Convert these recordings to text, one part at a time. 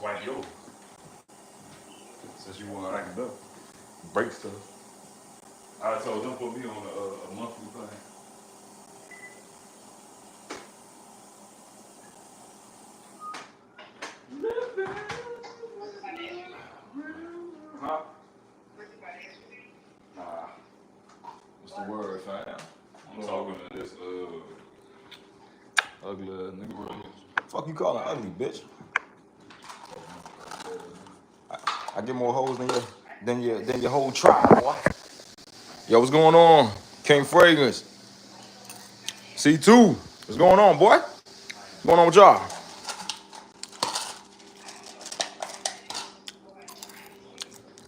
swipe yours. Since you want to rack it up. Break stuff. I told them put me on a monthly thing. Huh? Nah. What's the word, fam? I'm talking to this ugly nigga right here. Fuck you calling ugly, bitch? I get more hoes than your whole tribe, boy. Yo, what's going on? King Fragrance. C2. What's going on, boy? What's going on with y'all?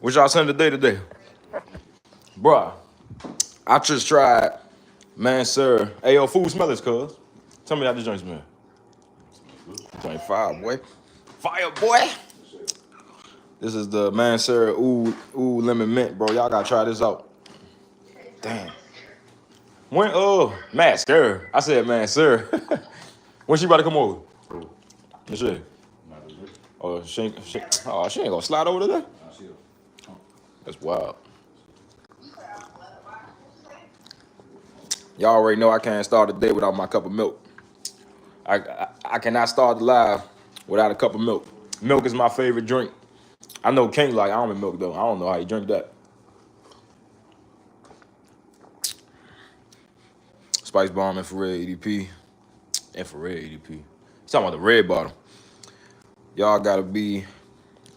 What y'all send today? Bruh, I just tried, man, sir. Hey, yo, food smell this, cuz. Tell me how this joint smell. 25, boy. Fire, boy. This is the man, sir, ooh lemon mint, bro. Y'all gotta try this out. Damn. When man, sir. I said, man, sir. When she about to come over? Yes, she. Oh, she ain't gonna slide over to there? That's wild. Y'all already know I can't start the day without my cup of milk. I cannot start the live without a cup of milk. Milk is my favorite drink. I know King like almond milk though. I don't know how you drink that. Spice Bomb, infrared EDP. Infrared EDP. You talking about the red bottle. Y'all gotta be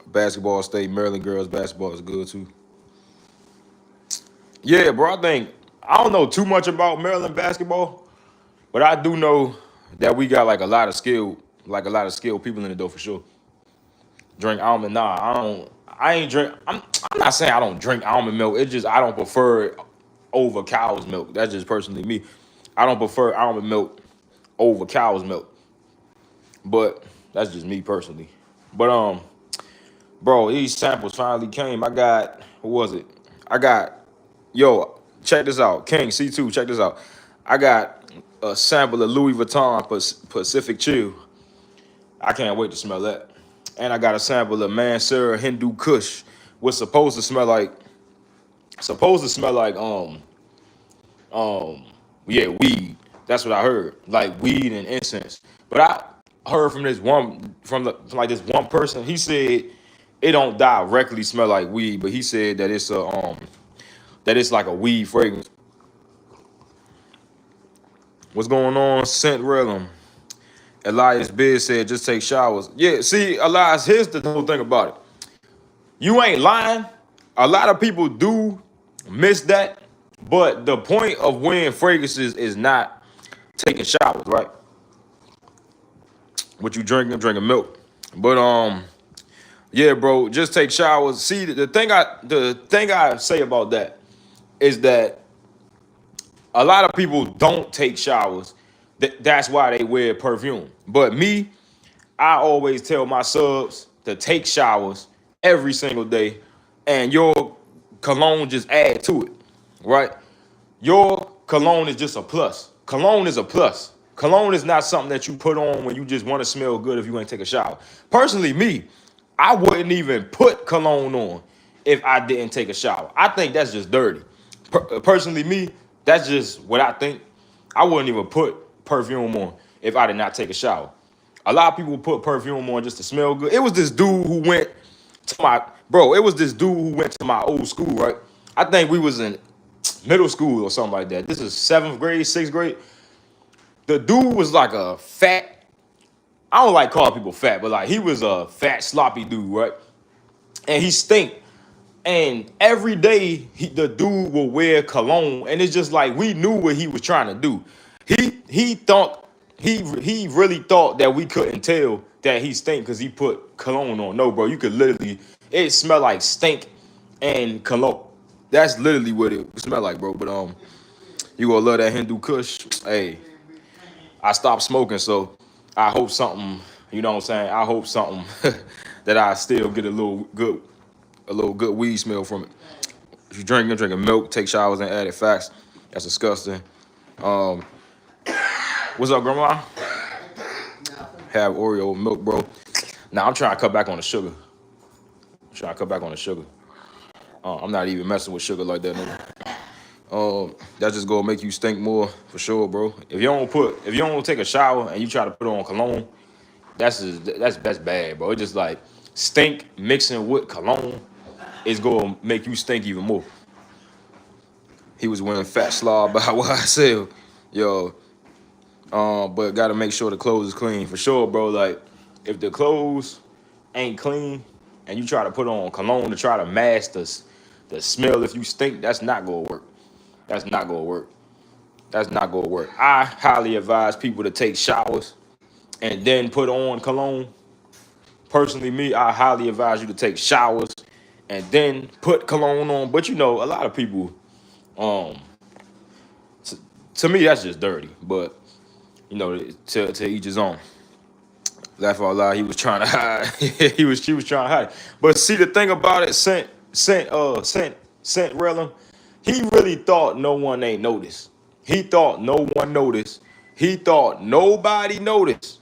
basketball state. Maryland girls basketball is good too. Yeah, bro, I don't know too much about Maryland basketball, but I do know that we got like a lot of skilled people in the door for sure. Drink almond, nah, I ain't drink. I'm not saying I don't drink almond milk. It's just I don't prefer it over cow's milk. That's just personally me. I don't prefer almond milk over cow's milk. But that's just me personally. But bro, these samples finally came. I got, what was it? Yo, check this out. King C2, check this out. I got a sample of Louis Vuitton Pacific Chill. I can't wait to smell that. And I got a sample of Mansura Hindu Kush, what's supposed to smell like weed. That's what I heard. Like weed and incense. But I heard from this one person, he said it don't directly smell like weed, but he said that it's like a weed fragrance. What's going on, Scent Realm? Elias Biz said just take showers. Yeah, see, Elias, here's the whole thing about it. You ain't lying. A lot of people do miss that, but the point of wearing fragrances is not taking showers, right? What you drinking? Drinking milk. But yeah, bro, just take showers. See, the thing I say about that is that a lot of people don't take showers. That's why they wear perfume. But me, I always tell my subs to take showers every single day, and your cologne just add to it, right? Your cologne is just a plus. Cologne is a plus. Cologne is not something that you put on when you just want to smell good if you ain't take a shower. Personally, me, I wouldn't even put cologne on if I didn't take a shower. I think that's just dirty. Personally, me, that's just what I think. I wouldn't even put perfume on if I did not take a shower. A lot of people put perfume on just to smell good. It was this dude who went to my old school, right? I think we was in middle school or something like that. This is 7th grade, 6th grade. The dude was like a fat, I don't like calling people fat, but like he was a fat, sloppy dude, right? And he stink. And every day the dude will wear cologne, and it's just like we knew what he was trying to do. He really thought that we couldn't tell that he stink because he put cologne on. No, bro, you could literally, it smelled like stink and cologne. That's literally what it smelled like, bro. But you gonna love that Hindu Kush. Hey, I stopped smoking, so I hope something, you know what I'm saying? I hope something that I still get a little good weed smell from it. If you're drinking milk, take showers and add it fast. That's disgusting. What's up, Grandma? Have Oreo milk, bro. Now I'm trying to cut back on the sugar. I'm trying to cut back on the sugar. I'm not even messing with sugar like that, nigga. That's just gonna make you stink more for sure, bro. If you don't take a shower and you try to put on cologne, that's bad, bro. It's just like stink mixing with cologne is gonna make you stink even more. He was wearing fat slob by YSL, yo. But gotta make sure the clothes is clean for sure, bro. Like if the clothes ain't clean and you try to put on cologne to try to mask the smell if you stink, that's not gonna work. That's not gonna work. That's not gonna work. I highly advise people to take showers and then put on cologne. Personally, me, I highly advise you to take showers and then put cologne on. But you know, a lot of people, um, to me, that's just dirty. But you know, to each his own. Laugh out loud. He was trying to hide. She was trying to hide. But see, the thing about it, Saint Relum, he really thought no one ain't noticed. He thought no one noticed. He thought nobody noticed.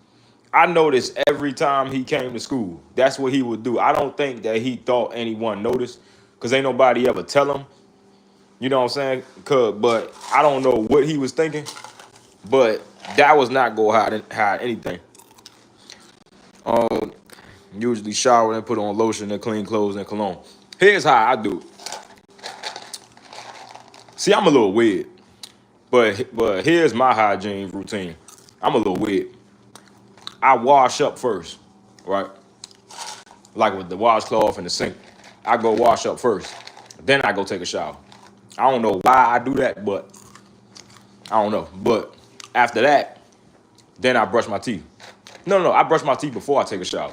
I noticed every time he came to school. That's what he would do. I don't think that he thought anyone noticed, cause ain't nobody ever tell him. You know what I'm saying? But I don't know what he was thinking. But that was not gonna hide anything. Um, Usually shower and put on lotion and clean clothes and cologne. Here's how I do it. See, I'm a little weird, but here's my hygiene routine. I'm a little weird. I wash up first, right? Like with the washcloth and the sink. I go wash up first. Then I go take a shower. I don't know why I do that, but I don't know. But after that, then I brush my teeth. No, I brush my teeth before I take a shower.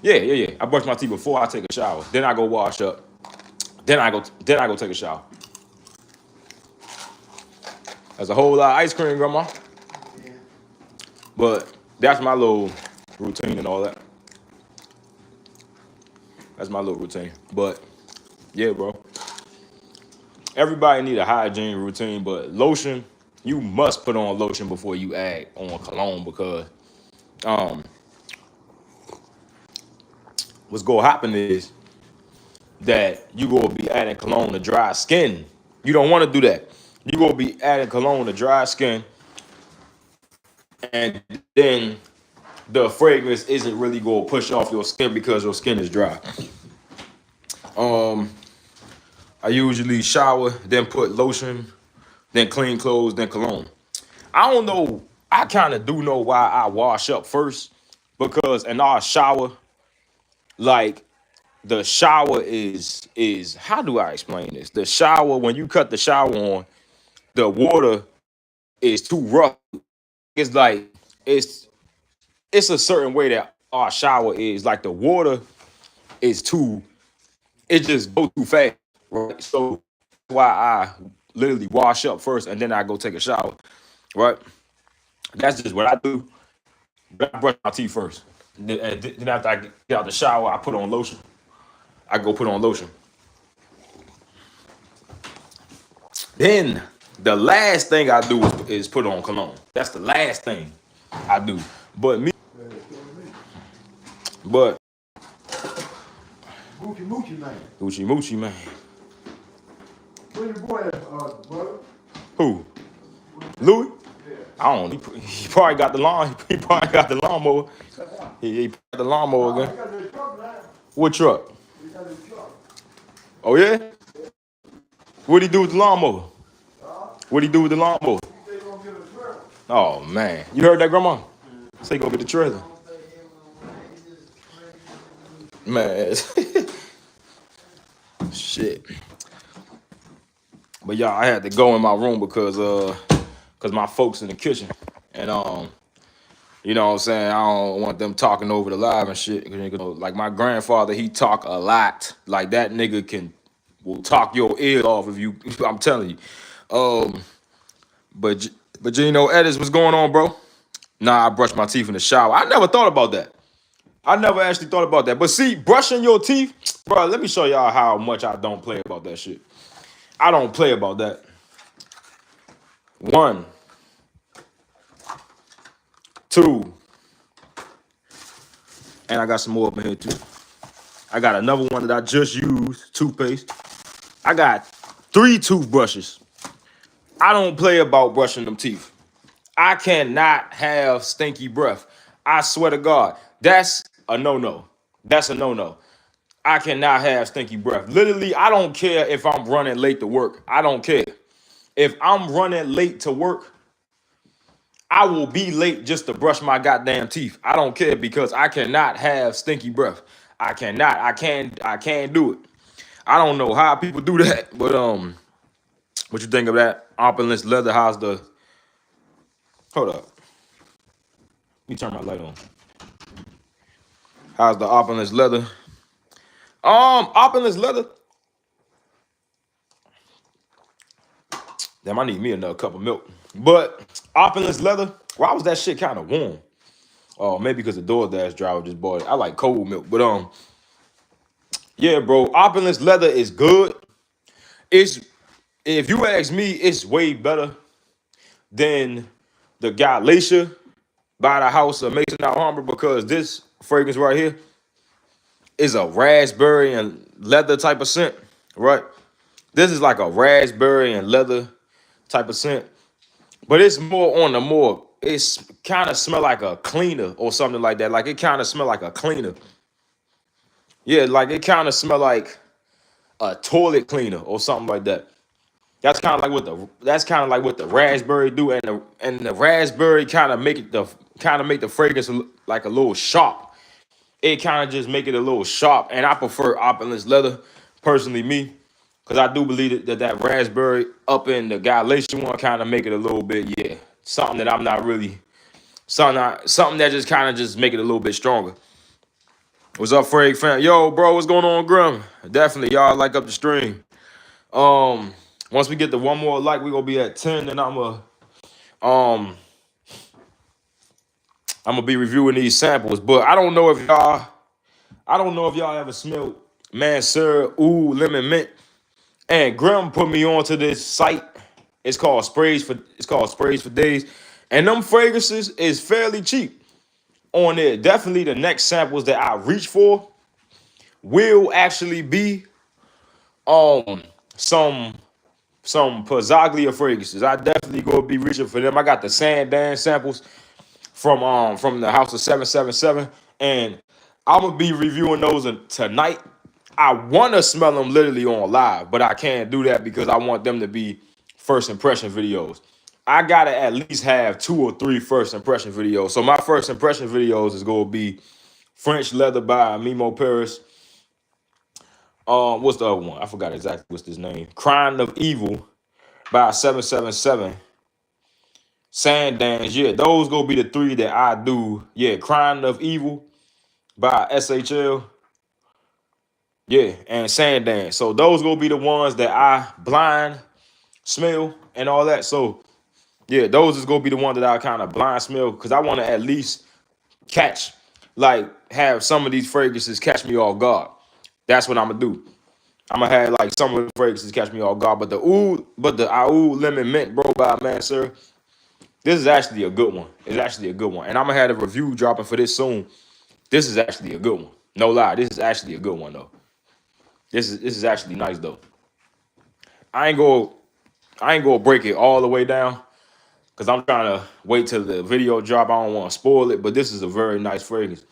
Yeah. I brush my teeth before I take a shower. Then I go wash up. Then I go take a shower. That's a whole lot of ice cream, grandma. But that's my little routine and all that. That's my little routine. But yeah, bro. Everybody need a hygiene routine, but lotion, you must put on lotion before you add on cologne because um what's gonna happen is that you gonna be adding cologne to dry skin. You don't want to do that. You gonna be adding cologne to dry skin, and then the fragrance isn't really gonna push off your skin because your skin is dry. Um, I usually shower, then put lotion, then clean clothes, then cologne. I don't know. I kind of do know why I wash up first because in our shower, like the shower is how do I explain this? The shower when you cut the shower on, the water is too rough. It's like it's it's a certain way that our shower is. Like the water is too. It just goes too fast, right? So why I literally wash up first and then I go take a shower, right? That's just what I do. But I brush my teeth first. Then after I get out the shower, I put on lotion. I go put on lotion. Then the last thing I do is put on cologne. That's the last thing I do. But me, but Moochie Moochie man. Gucci Moochie man. Where your boy at, brother? Who? Louis? Yeah. I don't know. He probably got the lawn. He probably got the lawnmower. He got the lawnmower He again. got the truck now. What truck? He got the truck. Oh yeah? What'd he do with the lawnmower? What'd he do with the lawnmower? They gonna get a truck. Oh man. You heard that, grandma? Say go get the trailer. Man. Shit. But y'all, I had to go in my room because my folks in the kitchen. And you know what I'm saying? I don't want them talking over the live and shit. You know, like my grandfather, he talk a lot. Like that nigga will talk your ears off if you. I'm telling you. But Gino Edis, what's going on, bro? Nah, I brushed my teeth in the shower. I never thought about that. I never actually thought about that. But see, brushing your teeth, bro. Let me show y'all how much I don't play about that shit. I don't play about that. 1, 2, And I got some more up in here too. I got another one that I just used, toothpaste. I got 3 toothbrushes. I don't play about brushing them teeth. I cannot have stinky breath. I swear to God, that's a no-no. That's a no-no. I cannot have stinky breath. Literally, I don't care if I'm running late to work. I don't care. If I'm running late to work, I will be late just to brush my goddamn teeth. I don't care because I cannot have stinky breath. I cannot. I can't do it. I don't know how people do that, but what you think of that? Opulence leather. How's the? Hold up. Let me turn my light on. How's the opulence leather? Opulence leather. Damn, I need me another cup of milk. But opulence leather. Why was that shit kind of warm? Oh, maybe because the DoorDash driver just bought it. I like cold milk, but yeah, bro. Opulence leather is good. It's, if you ask me, it's way better than the Galatia by the House of Mason Alhambra, because this fragrance right here is a raspberry and leather type of scent, right? This is like a raspberry and leather type of scent, but it's more on the more, it's kind of smell like a cleaner or something like that. Like it kind of smell like a cleaner. Yeah, like it kind of smell like a toilet cleaner or something like that. That's kind of like what the raspberry do, and the raspberry kind of make the fragrance like a little sharp. It kind of just make it a little sharp, and I prefer opulence leather personally, me, because I do believe that raspberry up in the Galatia one kind of make it a little bit, yeah, something that I'm not really something that just kind of just make it a little bit stronger. What's up, Frag fam? Yo, bro, what's going on, Grim? Definitely, y'all like up the stream. Once we get to one more like, we gonna be at 10, and I'm gonna be reviewing these samples. But I don't know if y'all ever smelled Mansur Ooh Lemon Mint. And Grim put me onto this site. It's called Sprays for Days. And them fragrances is fairly cheap on there. Definitely the next samples that I reach for will actually be some Pizzaglia fragrances. I definitely gonna be reaching for them. I got the Sandan samples from the House of 777, and I'm gonna be reviewing those tonight. I want to smell them literally on live, but I can't do that because I want them to be first impression videos. I gotta at least have 2 or 3 first impression videos. So my first impression videos is gonna be French Leather by Mimo Paris. What's the other one? I forgot exactly what's his name. Crying of Evil by 777. Sandans, yeah, those gonna be the 3 that I do. Yeah, Crying of Evil by SHL. Yeah, and Sandan. So those gonna be the ones that I blind smell and all that. So yeah, those is gonna be the one that I kind of blind smell, because I want to at least have some of these fragrances catch me off guard. That's what I'm gonna do. I'm gonna have like some of the fragrances catch me off guard. But the Ooh Lemon Mint, bro, by Mansur, this is actually a good one. It's actually a good one. And I'm gonna have a review dropping for this soon. This is actually a good one. No lie, this is actually a good one though. This is actually nice though. I ain't gonna break it all the way down because I'm trying to wait till the video drop. I don't want to spoil it, but this is a very nice fragrance.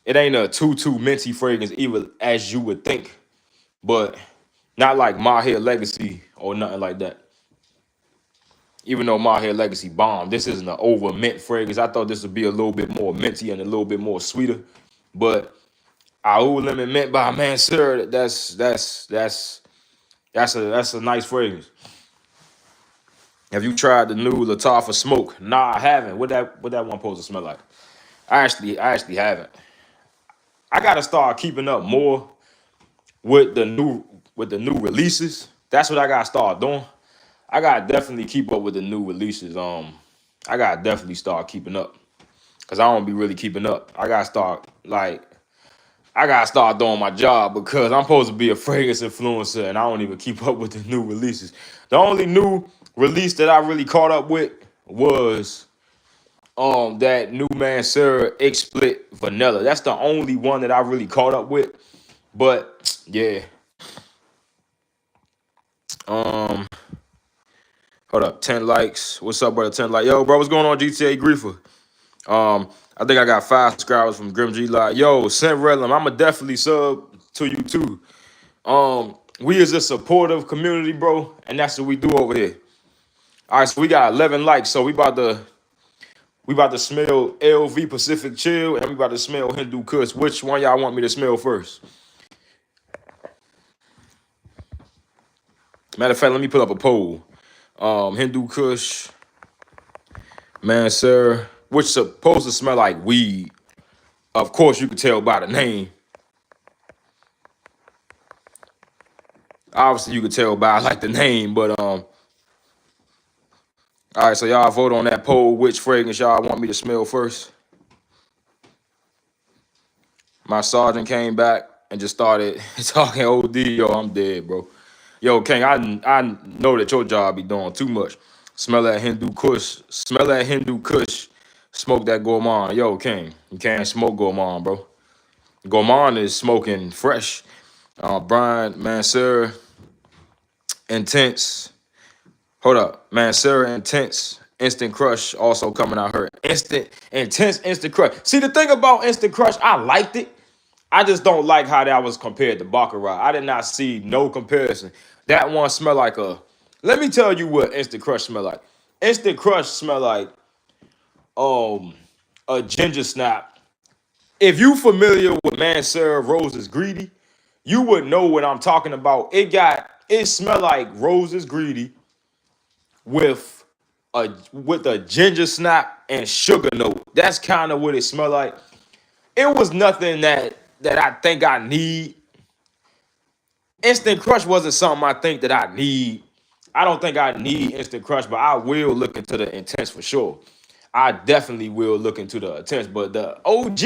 It ain't a too minty fragrance either, as you would think, but not like My Hair Legacy or nothing like that. Even though My Hair Legacy bombed, this isn't an over mint fragrance. I thought this would be a little bit more minty and a little bit more sweeter, but Ooh Lemon Mint by Mansur, that's a nice fragrance. Have you tried the new Lattafa Smoke? Nah, I haven't. What that one supposed to smell like? I actually haven't. I gotta start keeping up more with the new releases. That's what I gotta start doing. I gotta definitely keep up with the new releases. I gotta definitely start keeping up, because I don't be really keeping up. I gotta start doing my job, because I'm supposed to be a fragrance influencer and I don't even keep up with the new releases. The only new release that I really caught up with was that new Mansura X Split Vanilla. That's the only one that I really caught up with. But yeah. Hold up, 10 likes. What's up, brother? 10 likes. Yo, bro, what's going on, GTA Griefer? I think I got 5 subscribers from Grim G Live. Yo, Saint Redlam, I'ma definitely sub to you too. We is a supportive community, bro, and that's what we do over here. All right, so we got 11 likes, so we about to smell LV Pacific Chill, and we about to smell Hindu Kush. Which one y'all want me to smell first? Matter of fact, let me put up a poll. Hindu Kush, Mansur, which supposed to smell like weed. Of course, you could tell by the name. Obviously, you could tell by like the name, but all right, so y'all vote on that poll. Which fragrance y'all want me to smell first? My sergeant came back and just started talking OD. Yo, I'm dead, bro. Yo, King, I know that your job be doing too much. Smell that Hindu Kush. Smell that Hindu Kush. Smoke that Gourmand. Yo, King, you can't smoke Gourmand, bro. Gourmand is smoking fresh. Brian, Mansur, Intense. Hold up. Mansura Intense. Instant Crush also coming out here. Instant Crush. See, the thing about Instant Crush, I liked it. I just don't like how that was compared to Baccarat. I did not see no comparison. That one smell like a... Let me tell you what Instant Crush smell like. Instant Crush smell like a ginger snap. If you familiar with Mansura Roses Greedy, you would know what I'm talking about. It smell like Roses Greedy with a ginger snap and sugar note. That's kind of what it smelled like. It was nothing that I think I need. Instant Crush wasn't something I think that I need. I don't think I need Instant Crush, but I will look into the Intense for sure. I definitely will look into the Intense, but the OG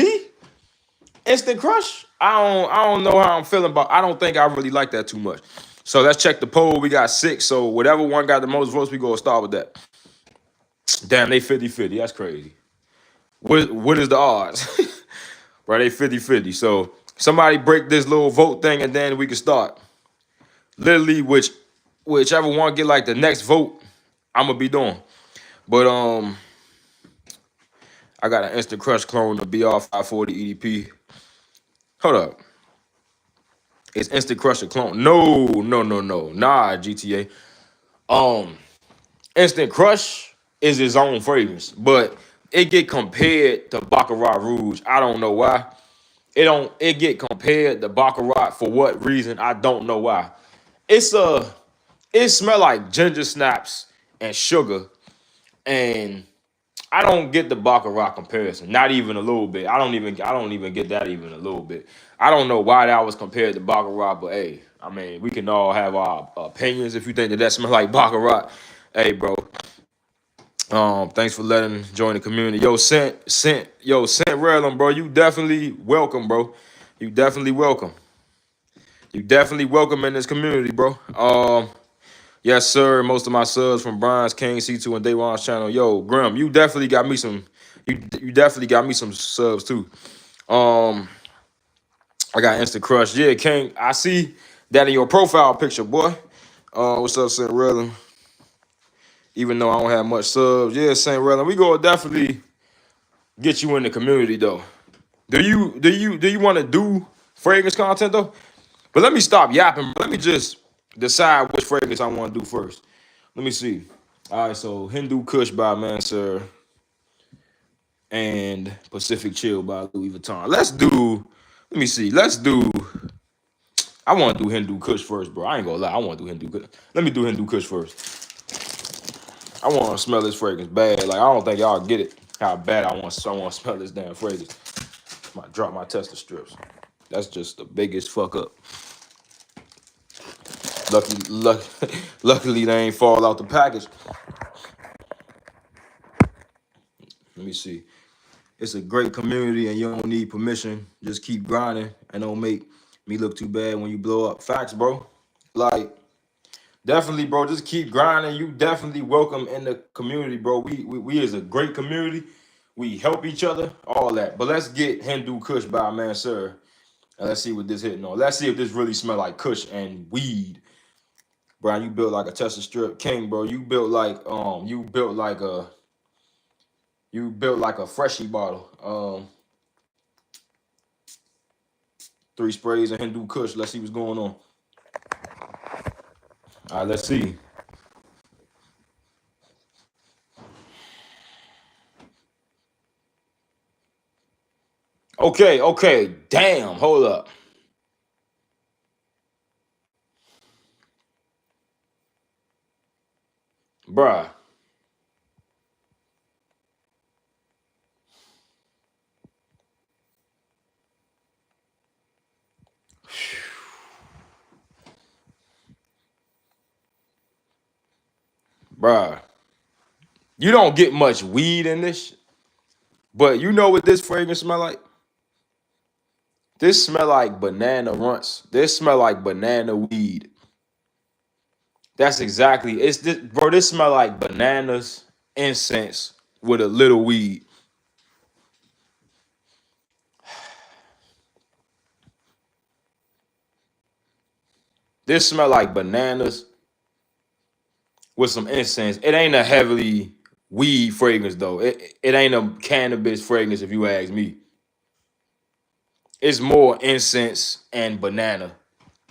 Instant Crush, I don't know how I'm feeling about. I don't think I really like that too much. So let's check the poll. We got 6. So whatever one got the most votes, we gonna start with that. Damn, they 50-50. That's crazy. What is the odds? Right, they 50-50. So somebody break this little vote thing and then we can start. Literally, whichever one get like the next vote, I'm gonna be doing. But I got an Instant Crush clone, the BR540 EDP. Hold up. Is Instant Crush a clone? No. Nah, GTA. Instant Crush is his own fragrance, but it get compared to Baccarat Rouge. I don't know why. It get compared to Baccarat for what reason? I don't know why. It smell like ginger snaps and sugar, and I don't get the Baccarat comparison. Not even a little bit. I don't even get that even a little bit. I don't know why that was compared to Baccarat, but hey, I mean, we can all have our opinions. If you think that smell like Baccarat, hey, bro. Thanks for letting join the community. Yo, Saint Redlam, bro. You definitely welcome, bro. You definitely welcome. You definitely welcome in this community, bro. Yes, sir. Most of my subs from Brian's, King, C2, and Dayron's channel. Yo, Grim, you definitely got me some. You definitely got me some subs too. I got Instant Crush. Yeah, King. I see that in your profile picture, boy. What's up, Saint Redlam? Even though I don't have much subs, yeah, Saint Redlam, we gonna definitely get you in the community though. Do you want to do fragrance content though? But let me stop yapping. Let me just decide which fragrance I want to do first. Let me see. All right, so Hindu Kush by Mansur and Pacific Chill by Louis Vuitton. Let me see. I want to do Hindu Kush first, bro. I ain't gonna lie. I want to do Hindu Kush. Let me do Hindu Kush first. I want to smell this fragrance bad. Like, I don't think y'all get it how bad I want to smell this damn fragrance. I might drop my Tesla strips. That's just the biggest fuck up. Luckily, they ain't fall out the package. Let me see. It's a great community and you don't need permission. Just keep grinding and don't make me look too bad when you blow up. Facts, bro. Like, definitely, bro. Just keep grinding. You definitely welcome in the community, bro. We is a great community. we help each other, all that. But let's get Hindu Kush by Mansour. And let's see what this hitting on. Let's see if this really smell like Kush and weed. Brian, you built like a Tesla strip king, bro. You built like a freshie bottle. 3 sprays of Hindu Kush. Let's see what's going on. All right, let's see. Okay. Damn, hold up. Bruh. Bruh. You don't get much weed in this, but you know what this fragrance smell like? This smell like banana runts. This smell like banana weed. That's exactly, it's this, bro, this smell like bananas, incense with a little weed. This smell like bananas with some incense. It ain't a heavily weed fragrance though. It ain't a cannabis fragrance if you ask me. It's more incense and banana.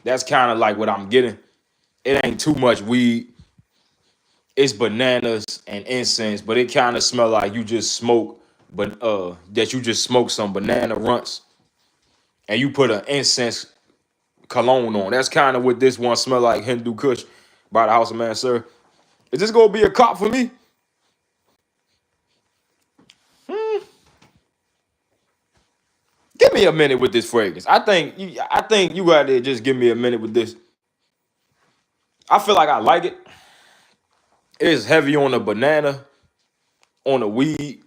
That's kind of like what I'm getting. It ain't too much weed. It's bananas and incense, but it kind of smell like you just smoke, but that you just smoke some banana runts and you put an incense cologne on. That's kind of what this one smell like, Hindu Kush by the House of Mansour. Is this gonna be a cop for me? Give me a minute with this fragrance. I think you got to just give me a minute with this. I feel like I like it. It's heavy on the banana, on the weed.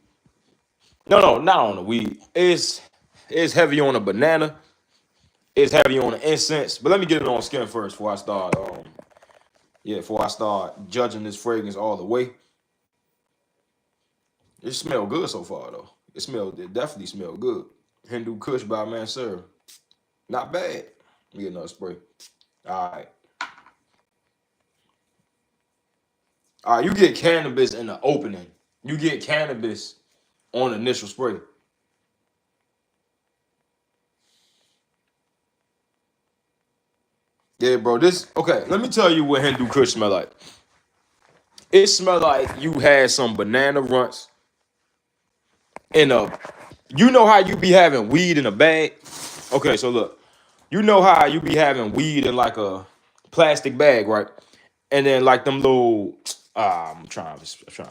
No, not on the weed. It's heavy on the banana. It's heavy on the incense. But let me get it on skin first before I start. Before I start judging this fragrance all the way. It smells good so far though. It definitely smells good. Hindu Kush by Mansour. Not bad. Let me get another spray. All right. All right, you get cannabis in the opening. You get cannabis on initial spray. Yeah, bro. Okay, let me tell you what Hindu Kush smell like. It smell like you had some banana runts in a, you know how you be having weed in a bag? Okay, so look, you know how you be having weed in like a plastic bag, right? And then like them little, I'm trying to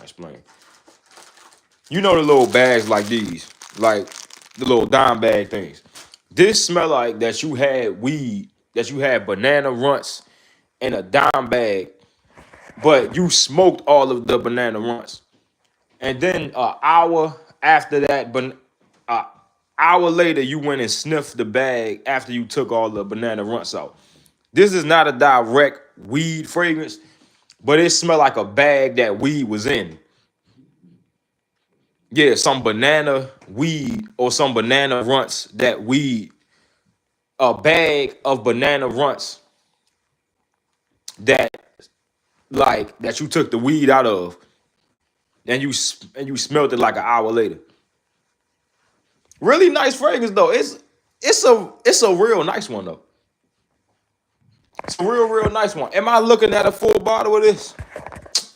explain. You know the little bags like these, like the little dime bag things. This smell like that you had weed, that you had banana runts in a dime bag, but you smoked all of the banana runts. And then an hour after that, but an hour later, you went and sniffed the bag after you took all the banana runts out. This is not a direct weed fragrance, but it smelled like a bag that weed was in. Yeah, some banana weed or some banana runts that weed, a bag of banana runts that that you took the weed out of, and you smelled it like an hour later. Really nice fragrance though. It's a real nice one though. It's a real nice one. Am I looking at a full bottle of this?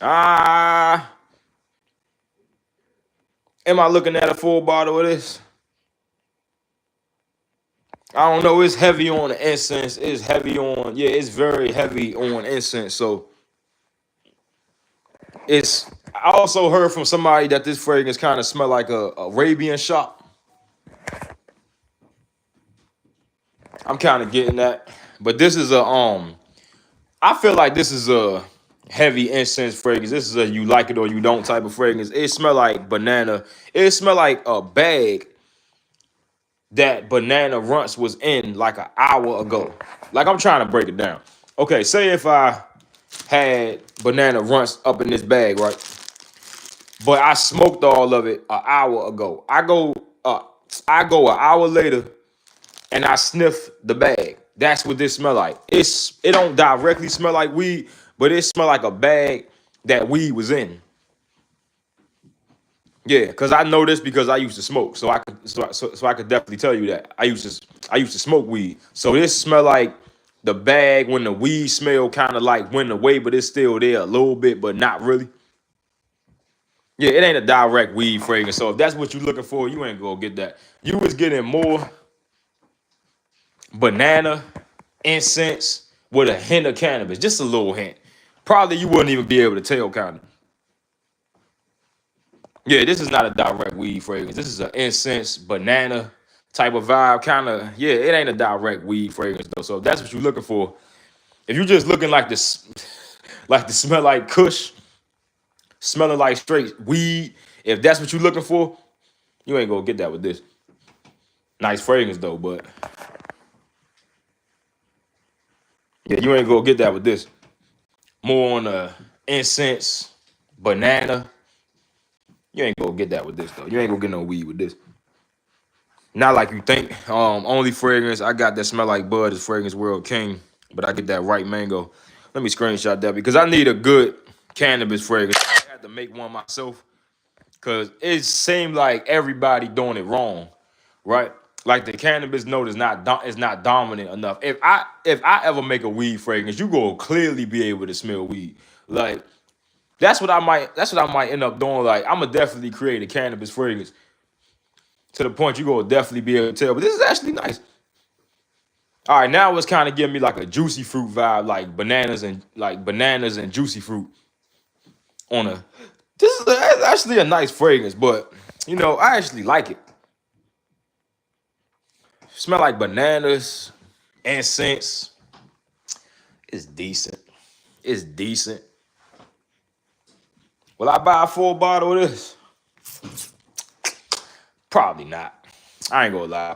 Am I looking at a full bottle of this? I don't know. It's heavy on the incense. It's very heavy on incense. So I also heard from somebody that this fragrance kind of smell like a Arabian shop. I'm kind of getting that. But this is I feel like this is a heavy incense fragrance. This is a you like it or you don't type of fragrance. It smell like banana. It smell like a bag that banana runts was in like an hour ago. Like I'm trying to break it down. Okay, say if I had banana runts up in this bag, right? but I smoked all of it an hour ago. I go an hour later and I sniff the bag. That's what this smell like. It don't directly smell like weed, but it smell like a bag that weed was in. Yeah, because I know this because I used to smoke, so I could definitely tell you that I used to smoke weed. So this smell like the bag when the weed smell kind of like went away, but it's still there a little bit, but not really. Yeah, it ain't a direct weed fragrance. So if that's what you're looking for, you ain't gonna get that. You was getting more banana incense with a hint of cannabis, just a little hint. Probably you wouldn't even be able to tell, kind of. Yeah, this is not a direct weed fragrance. This is an incense banana type of vibe, kind of. Yeah, it ain't a direct weed fragrance though. So if that's what you're looking for. If you're just looking like this, like the smell like Kush, smelling like straight weed. If that's what you're looking for, you ain't gonna get that with this. Nice fragrance though, but yeah, you ain't gonna get that with this. More on the incense, banana. You ain't gonna get that with this though. You ain't gonna get no weed with this. Not like you think. Only fragrance I got that smell like bud is Fragrance World King, but I get that right mango. Let me screenshot that because I need a good cannabis fragrance. I had to make one myself because it seemed like everybody doing it wrong, right? Like the cannabis note is not dominant enough. If I ever make a weed fragrance, you gonna clearly be able to smell weed. Like that's what I might end up doing. Like I'm gonna definitely create a cannabis fragrance to the point you gonna definitely be able to tell. But this is actually nice. All right, now it's kind of giving me like a juicy fruit vibe, like bananas and juicy fruit on a. This is actually a nice fragrance, but you know I actually like it. Smell like bananas, incense. It's decent. It's decent. Will I buy a full bottle of this? Probably not. I ain't gonna lie.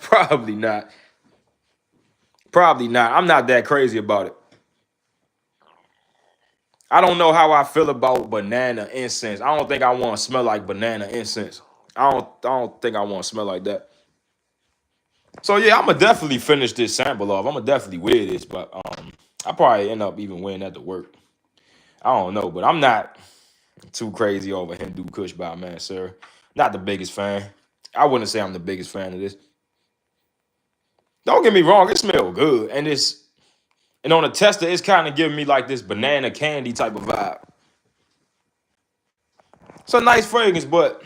Probably not. Probably not. I'm not that crazy about it. I don't know how I feel about banana incense. I don't think I want to smell like banana incense. I don't think I want to smell like that. So yeah, I'm gonna definitely finish this sample off. I'm gonna definitely wear this, but I probably end up even wearing that to work. I don't know, but I'm not too crazy over Hindu Kush by Mansour. Not the biggest fan. I wouldn't say I'm the biggest fan of this. Don't get me wrong, it smells good, and on the tester, it's kind of giving me like this banana candy type of vibe. It's a nice fragrance, but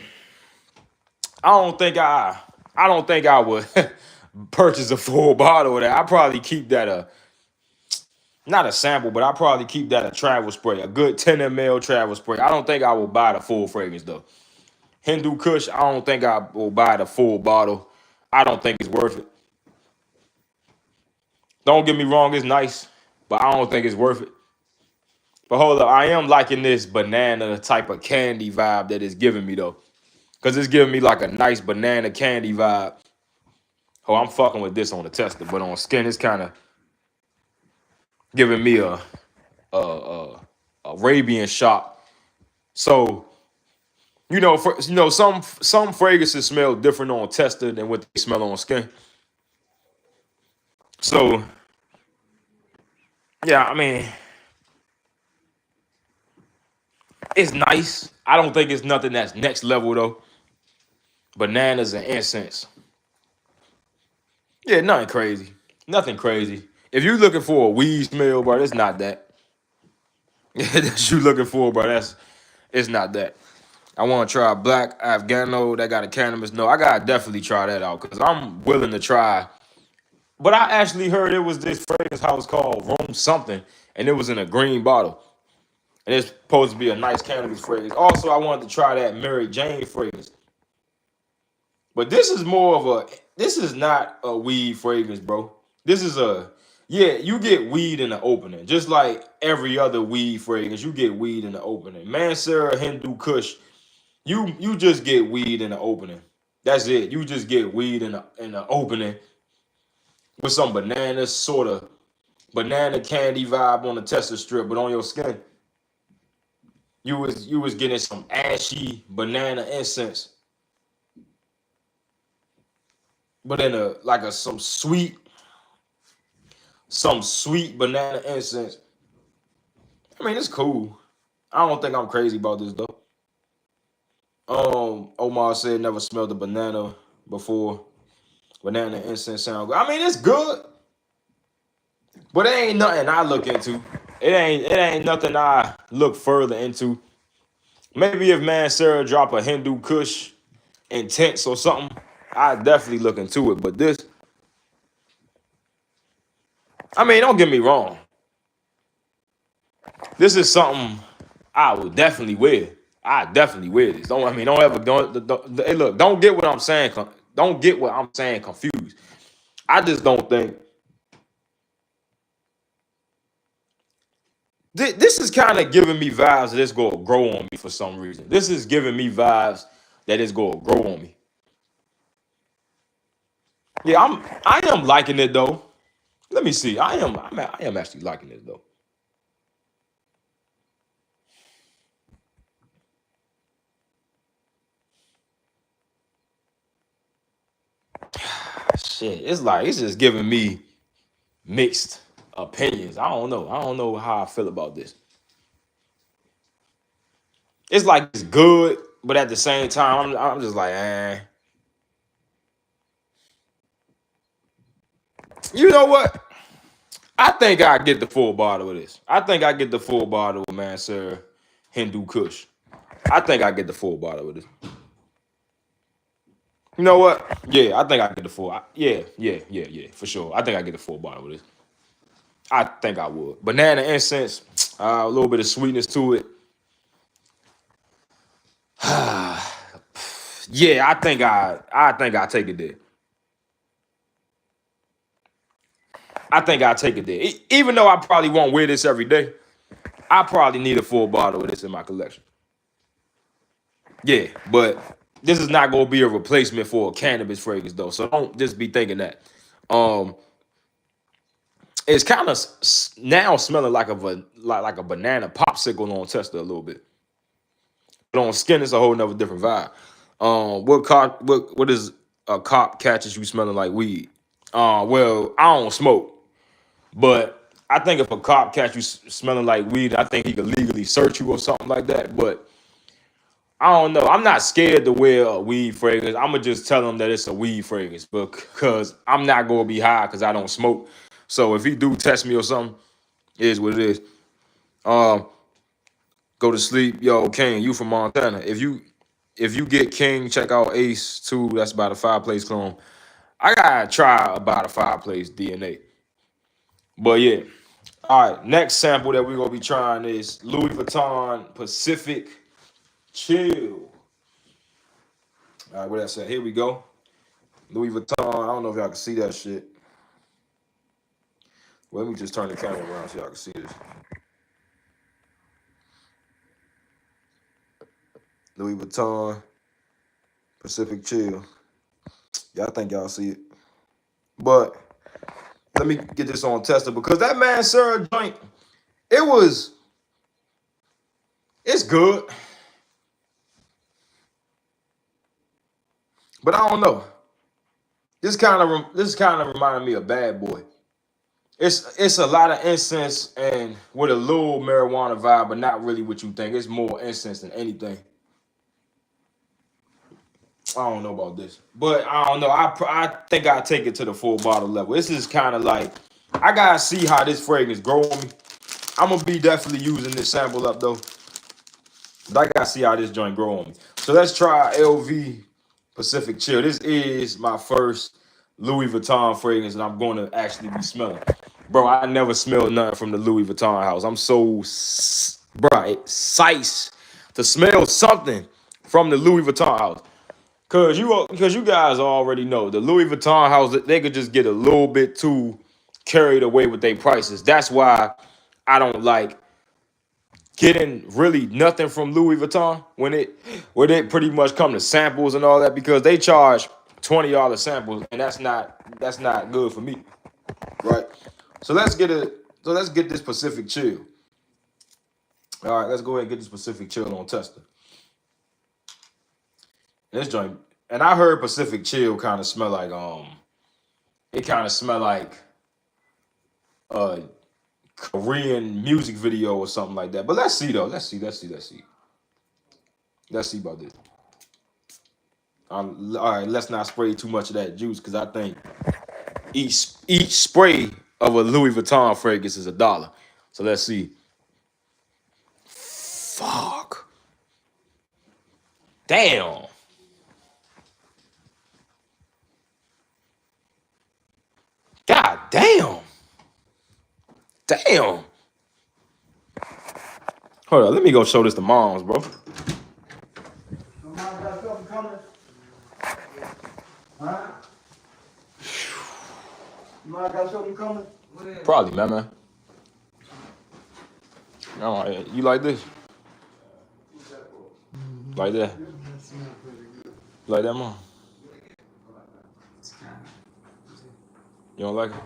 I don't think I would purchase a full bottle of that. I probably keep that not a sample, but I probably keep that a travel spray, a good 10 ml travel spray. I don't think I will buy the full fragrance though. Hindu Kush, I don't think I will buy the full bottle. I don't think it's worth it. Don't get me wrong, it's nice, but I don't think it's worth it. But hold up, I am liking this banana type of candy vibe that it's giving me though. Because it's giving me like a nice banana candy vibe. Oh, I'm fucking with this on the tester, but on skin, it's kind of giving me a Arabian shot. So, some fragrances smell different on tester than what they smell on skin. So, yeah, I mean, it's nice. I don't think it's nothing that's next level though. Bananas and incense. Yeah, nothing crazy. Nothing crazy. If you're looking for a weed smell, bro, it's not that. That you looking for, bro, it's not that. I want to try Black Afghano that got a cannabis. No, I gotta definitely try that out because I'm willing to try. But I actually heard it was this fragrance house called Room Something, and it was in a green bottle. And it's supposed to be a nice cannabis fragrance. Also, I wanted to try that Mary Jane fragrance. But this is not a weed fragrance, bro. This is yeah, you get weed in the opening. Just like every other weed fragrance, you get weed in the opening. Mansour Hindu Kush, you just get weed in the opening. That's it. You just get weed in the opening with some banana sort of banana candy vibe on the tester strip, but on your skin. you was getting some ashy banana incense, but in some sweet banana incense. I mean, it's cool. I don't think I'm crazy about this though. Omar said never smelled a banana before. Banana incense sound good. I mean, it's good, but it ain't nothing I look into. It ain't nothing I look further into. Maybe if Man Sarah drop a Hindu Kush intense or something, I definitely look into it. But this, I mean, don't get me wrong. This is something I would definitely wear. I definitely wear this. Don't ever hey, look. Don't get what I'm saying. Don't get what I'm saying confused. I just don't think this is kind of giving me vibes that it's gonna grow on me for some reason. This is giving me vibes that it's gonna grow on me. Yeah, I am liking it though. Let me see. I am actually liking it though. Shit, it's just giving me mixed opinions. I don't know. I don't know how I feel about this. It's like it's good, but at the same time, I'm just like, eh. You know what? I think I get the full bottle of this. I think I get the full bottle of Man Sir Hindu Kush. I think I get the full bottle of this. You know what? Yeah, I think I get the full. Yeah, for sure. I think I get the full bottle of this. I think I would. Banana incense, a little bit of sweetness to it. Yeah, I think I take it there. I think I take it there. Even though I probably won't wear this every day, I probably need a full bottle of this in my collection. Yeah, but this is not gonna be a replacement for a cannabis fragrance though. So don't just be thinking that. Um, it's kind of now smelling like like a banana popsicle on Tesla a little bit. But on skin, it's a whole nother different vibe. What is a cop catches you smelling like weed? Well, I don't smoke, but I think if a cop catch you smelling like weed, I think he could legally search you or something like that. But I don't know. I'm not scared to wear a weed fragrance. I'm gonna just tell him that it's a weed fragrance because I'm not gonna be high because I don't smoke. So if he do test me or something, it is what it is. Um, Go to sleep, yo, King. You from Montana? If you get King, check out Ace 2. That's about a fireplace clone. I gotta try about a fireplace DNA. But yeah. All right. Next sample that we're gonna be trying is Louis Vuitton Pacific Chill. All right, what that said? Here we go. Louis Vuitton. I don't know if y'all can see that shit. Well, let me just turn the camera around so y'all can see this. Louis Vuitton Pacific Chill. Yeah, I think y'all see it. But let me get this on Tesla because that Man Sir joint, it's good. But I don't know. This kind of reminded me of Bad Boy. It's a lot of incense and with a little marijuana vibe, but not really what you think. It's more incense than anything. I don't know about this, but I don't know. I think I take it to the full bottle level. This is kind of like I gotta see how this fragrance grow on me. I'm gonna be definitely using this sample up though, but I gotta see how this joint grow on me. So let's try LV Pacific Chill. This is my first Louis Vuitton fragrance, and I'm going to actually be smelling. Bro, I never smelled nothing from the Louis Vuitton house. I'm so excited to smell something from the Louis Vuitton house. Cause you guys already know the Louis Vuitton house, they could just get a little bit too carried away with their prices. That's why I don't like getting really nothing from Louis Vuitton when it pretty much come to samples and all that because they charge $20 samples and that's not good for me, right? So let's get this Pacific Chill. All right, let's go ahead and get this Pacific Chill on tester. This joint, and I heard Pacific Chill kind of smell like it kind of smell like a Korean music video or something like that. But let's see though. Let's see. Let's see about this. All right, let's not spray too much of that juice because I think each spray of a Louis Vuitton fragrance is $1. So let's see. Fuck. Damn. God damn. Damn. Hold on, let me go show this to moms, bro. Somebody got something coming? Huh? Somebody got something coming? Probably, man. All right, you like this? Like that? Like that, mom? You don't like it?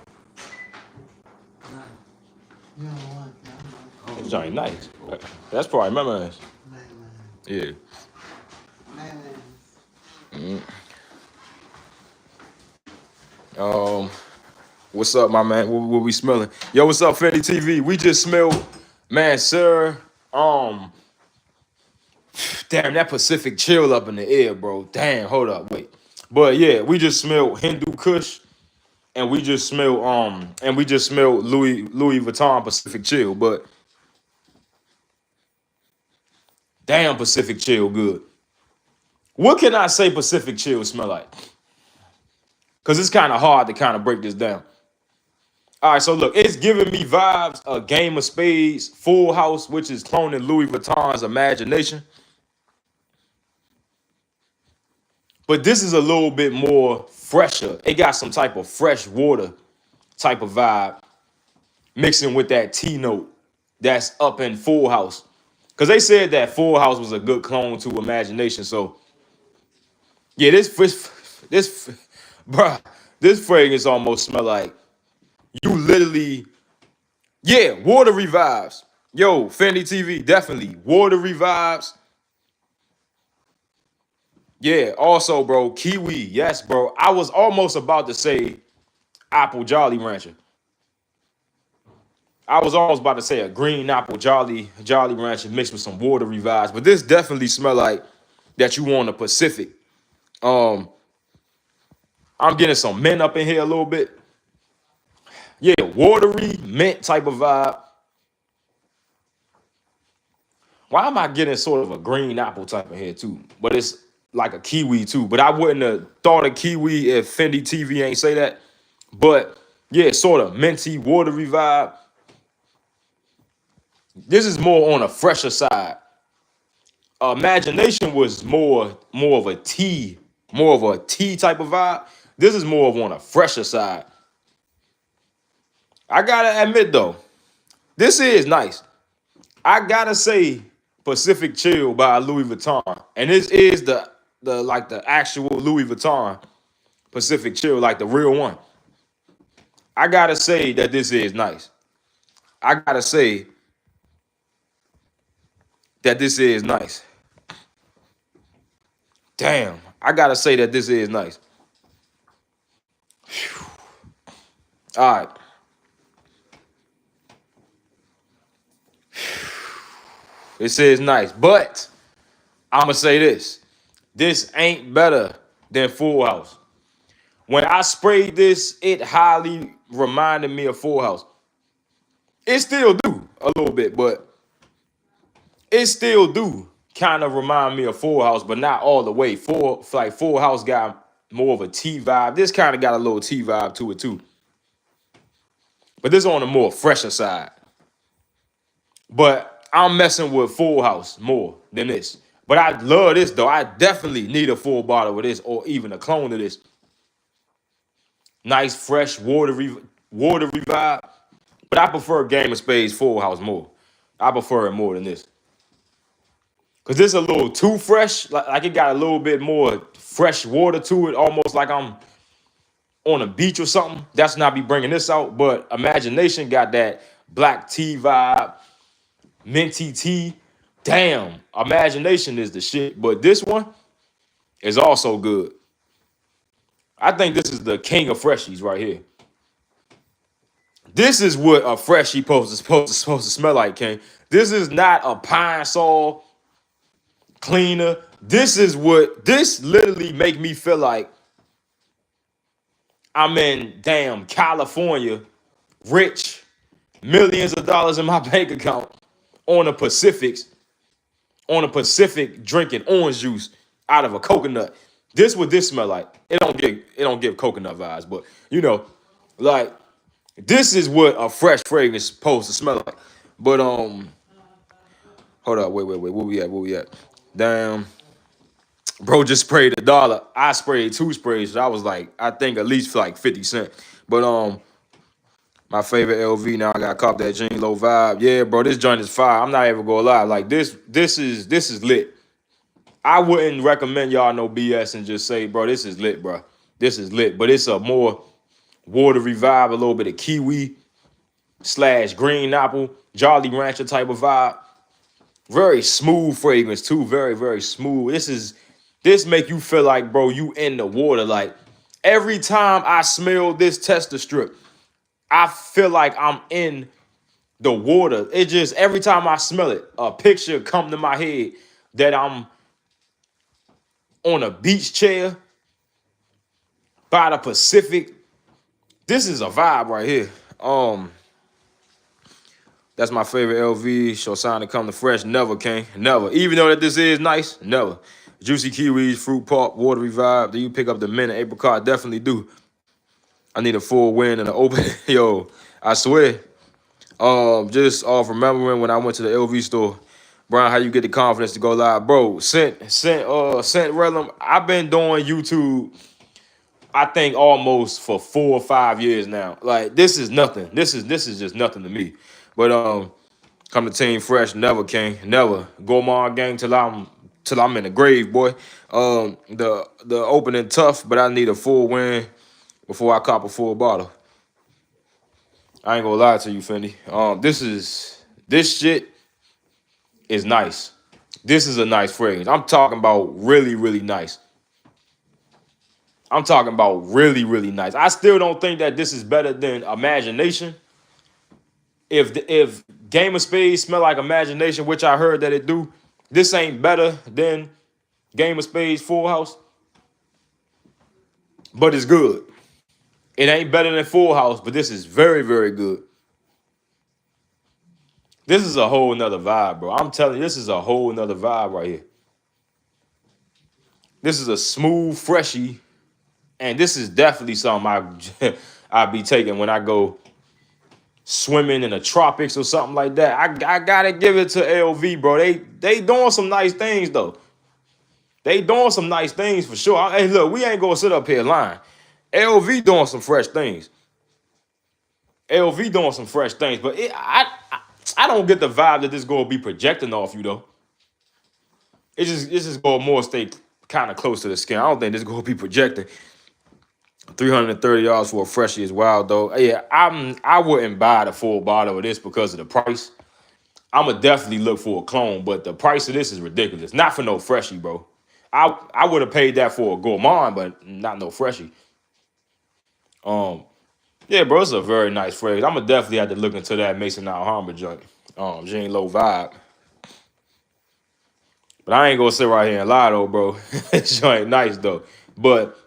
You don't want that. This joint nice. That's probably my man's. Yeah. What's up, my man? What we smelling? Yo, what's up, Fendi TV? We just smelled, man, sir. Damn, that Pacific Chill up in the air, bro. Damn, hold up, wait. But yeah, we just smelled Hindu Kush, and we just smelled Louis Vuitton Pacific Chill. But damn, Pacific Chill good. What can I say Pacific Chill smell like? Because it's kind of hard to kind of break this down. All right, so look, it's giving me vibes a Game of Spades, Full House, which is cloning Louis Vuitton's Imagination. But this is a little bit more fresher. It got some type of fresh water type of vibe mixing with that T note that's up in Full House. Because they said that Full House was a good clone to Imagination. So, yeah, this fragrance almost smell like you literally, yeah, water revives. Yo, Fendi TV, definitely. Water revives. Yeah, also, bro, kiwi. Yes, bro. I was almost about to say apple Jolly Rancher. I was almost about to say a green apple Jolly Rancher mixed with some water revives. But this definitely smell like that you want a Pacific. I'm getting some mint up in here a little bit. Yeah, watery mint type of vibe. Why am I getting sort of a green apple type in here too? But it's like a kiwi too. But I wouldn't have thought of kiwi if Fendi TV ain't say that. But yeah, sort of minty, watery vibe. This is more on a fresher side. Imagination was more of a tea type of vibe. This is more of on a fresher side. I gotta admit though, this is nice. I gotta say Pacific Chill by Louis Vuitton, and this is the actual Louis Vuitton Pacific Chill, like the real one. I gotta say that this is nice. I gotta say that this is nice. Damn, I gotta say that this is nice. Whew. All right. This is nice, but I'm gonna say this. This ain't better than Full House. When I sprayed this, it highly reminded me of Full House. It still do a little bit, but it still do kind of remind me of Full House, but not all the way. Full House got more of a tea vibe. This kind of got a little tea vibe to it too. But this on the more fresher side. But I'm messing with Full House more than this. But I love this though. I definitely need a full bottle of this or even a clone of this. Nice, fresh, watery vibe. But I prefer Game of Spades Full House more. I prefer it more than this. Because this is a little too fresh. Like it got a little bit more fresh water to it. Almost like I'm on a beach or something. That's not be bringing this out. But Imagination got that black tea vibe. minty tea. Damn, Imagination is the shit. But this one is also good. I think this is the king of freshies right here. This is what a freshie supposed to smell like, King. This is not a Pine Sol cleaner. This literally make me feel like I'm in damn California, rich, millions of dollars in my bank account on the Pacific drinking orange juice out of a coconut. What this smell like. It don't give coconut vibes, but like this is what a fresh fragrance is supposed to smell like. But hold up, wait, where we at? Damn, bro just sprayed $1. I sprayed 2 sprays. So I was like, I think at least for like 50 cents. But my favorite LV now. I got caught that Jean Low vibe. Yeah, bro, this joint is fire. I'm not even gonna lie. Like this is lit. I wouldn't recommend y'all no BS and just say, bro, this is lit, bro. This is lit. But it's a more watery vibe, a little bit of kiwi / green apple, Jolly Rancher type of vibe. Very smooth fragrance too. Very, very smooth. This make you feel like, bro, you in the water. Like every time I smell this tester strip, I feel like I'm in the water. It just every time I smell it, a picture come to my head that I'm on a beach chair by the Pacific. This is a vibe right here. That's my favorite LV. Show sign to come to fresh. Never, King. Never. Even though that this is nice, never. Juicy kiwis, fruit pulp, watery vibe. Do you pick up the mint and apricot? Definitely do. I need a full win and an open. Yo, I swear. Just off remembering when I went to the LV store. Brian, how you get the confidence to go live? Bro, Scent Relum, I've been doing YouTube, I think almost for 4 or 5 years now. Like, this is nothing. This is just nothing to me. But come to Team Fresh, never, King. Never. Gourmand gang till I'm in the grave, boy. The opening tough, but I need a full win before I cop a full bottle. I ain't gonna lie to you, Fendi. This shit is nice. This is a nice fragrance. I'm talking about really, really nice. I'm talking about really, really nice. I still don't think that this is better than Imagination. If Game of Spades smell like Imagination, which I heard that it do, this ain't better than Game of Spades Full House. But it's good. It ain't better than Full House, but this is very, very good. This is a whole nother vibe, bro. I'm telling you, this is a whole nother vibe right here. This is a smooth freshie, and this is definitely something I be taking when I go swimming in the tropics or something like that. I gotta give it to LV, bro. They doing some nice things though. They doing some nice things for sure. Hey, look, we ain't gonna sit up here lying. LV doing some fresh things. LV doing some fresh things, but I don't get the vibe that this gonna be projecting off you though. It's just gonna more stay kind of close to the skin. I don't think this gonna be projecting. $330 for a freshie is wild though. Yeah, I wouldn't buy the full bottle of this because of the price. I'ma definitely look for a clone, but the price of this is ridiculous. Not for no freshie, bro. I would have paid that for a gourmand, but not no freshie. Yeah, bro, it's a very nice fragrance. I'ma definitely have to look into that Mason Alhambra joint. Jean Low vibe. But I ain't gonna sit right here and lie though, bro. This joint nice though. But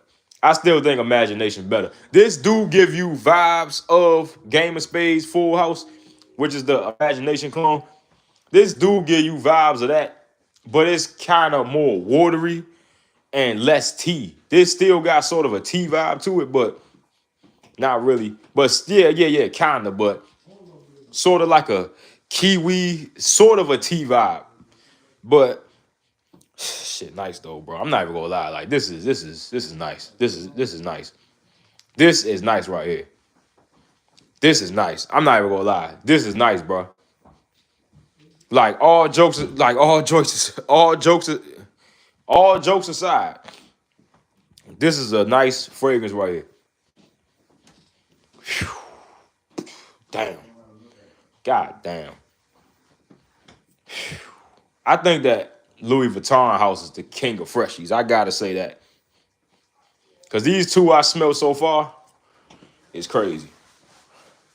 I still think Imagination better. This do give you vibes of Game of Spades Full House, which is the Imagination clone. This do give you vibes of that, but it's kind of more watery and less tea. This still got sort of a tea vibe to it, but not really. But yeah, kind of, but sort of like a kiwi, sort of a tea vibe. But shit, nice though, bro. I'm not even gonna lie. Like this is nice. This is nice. This is nice right here. This is nice. I'm not even gonna lie. This is nice, bro. Like all jokes aside, this is a nice fragrance right here. Whew. Damn. God damn. I think that Louis Vuitton house is the king of freshies. I gotta say that. Cause these two I smell so far is crazy.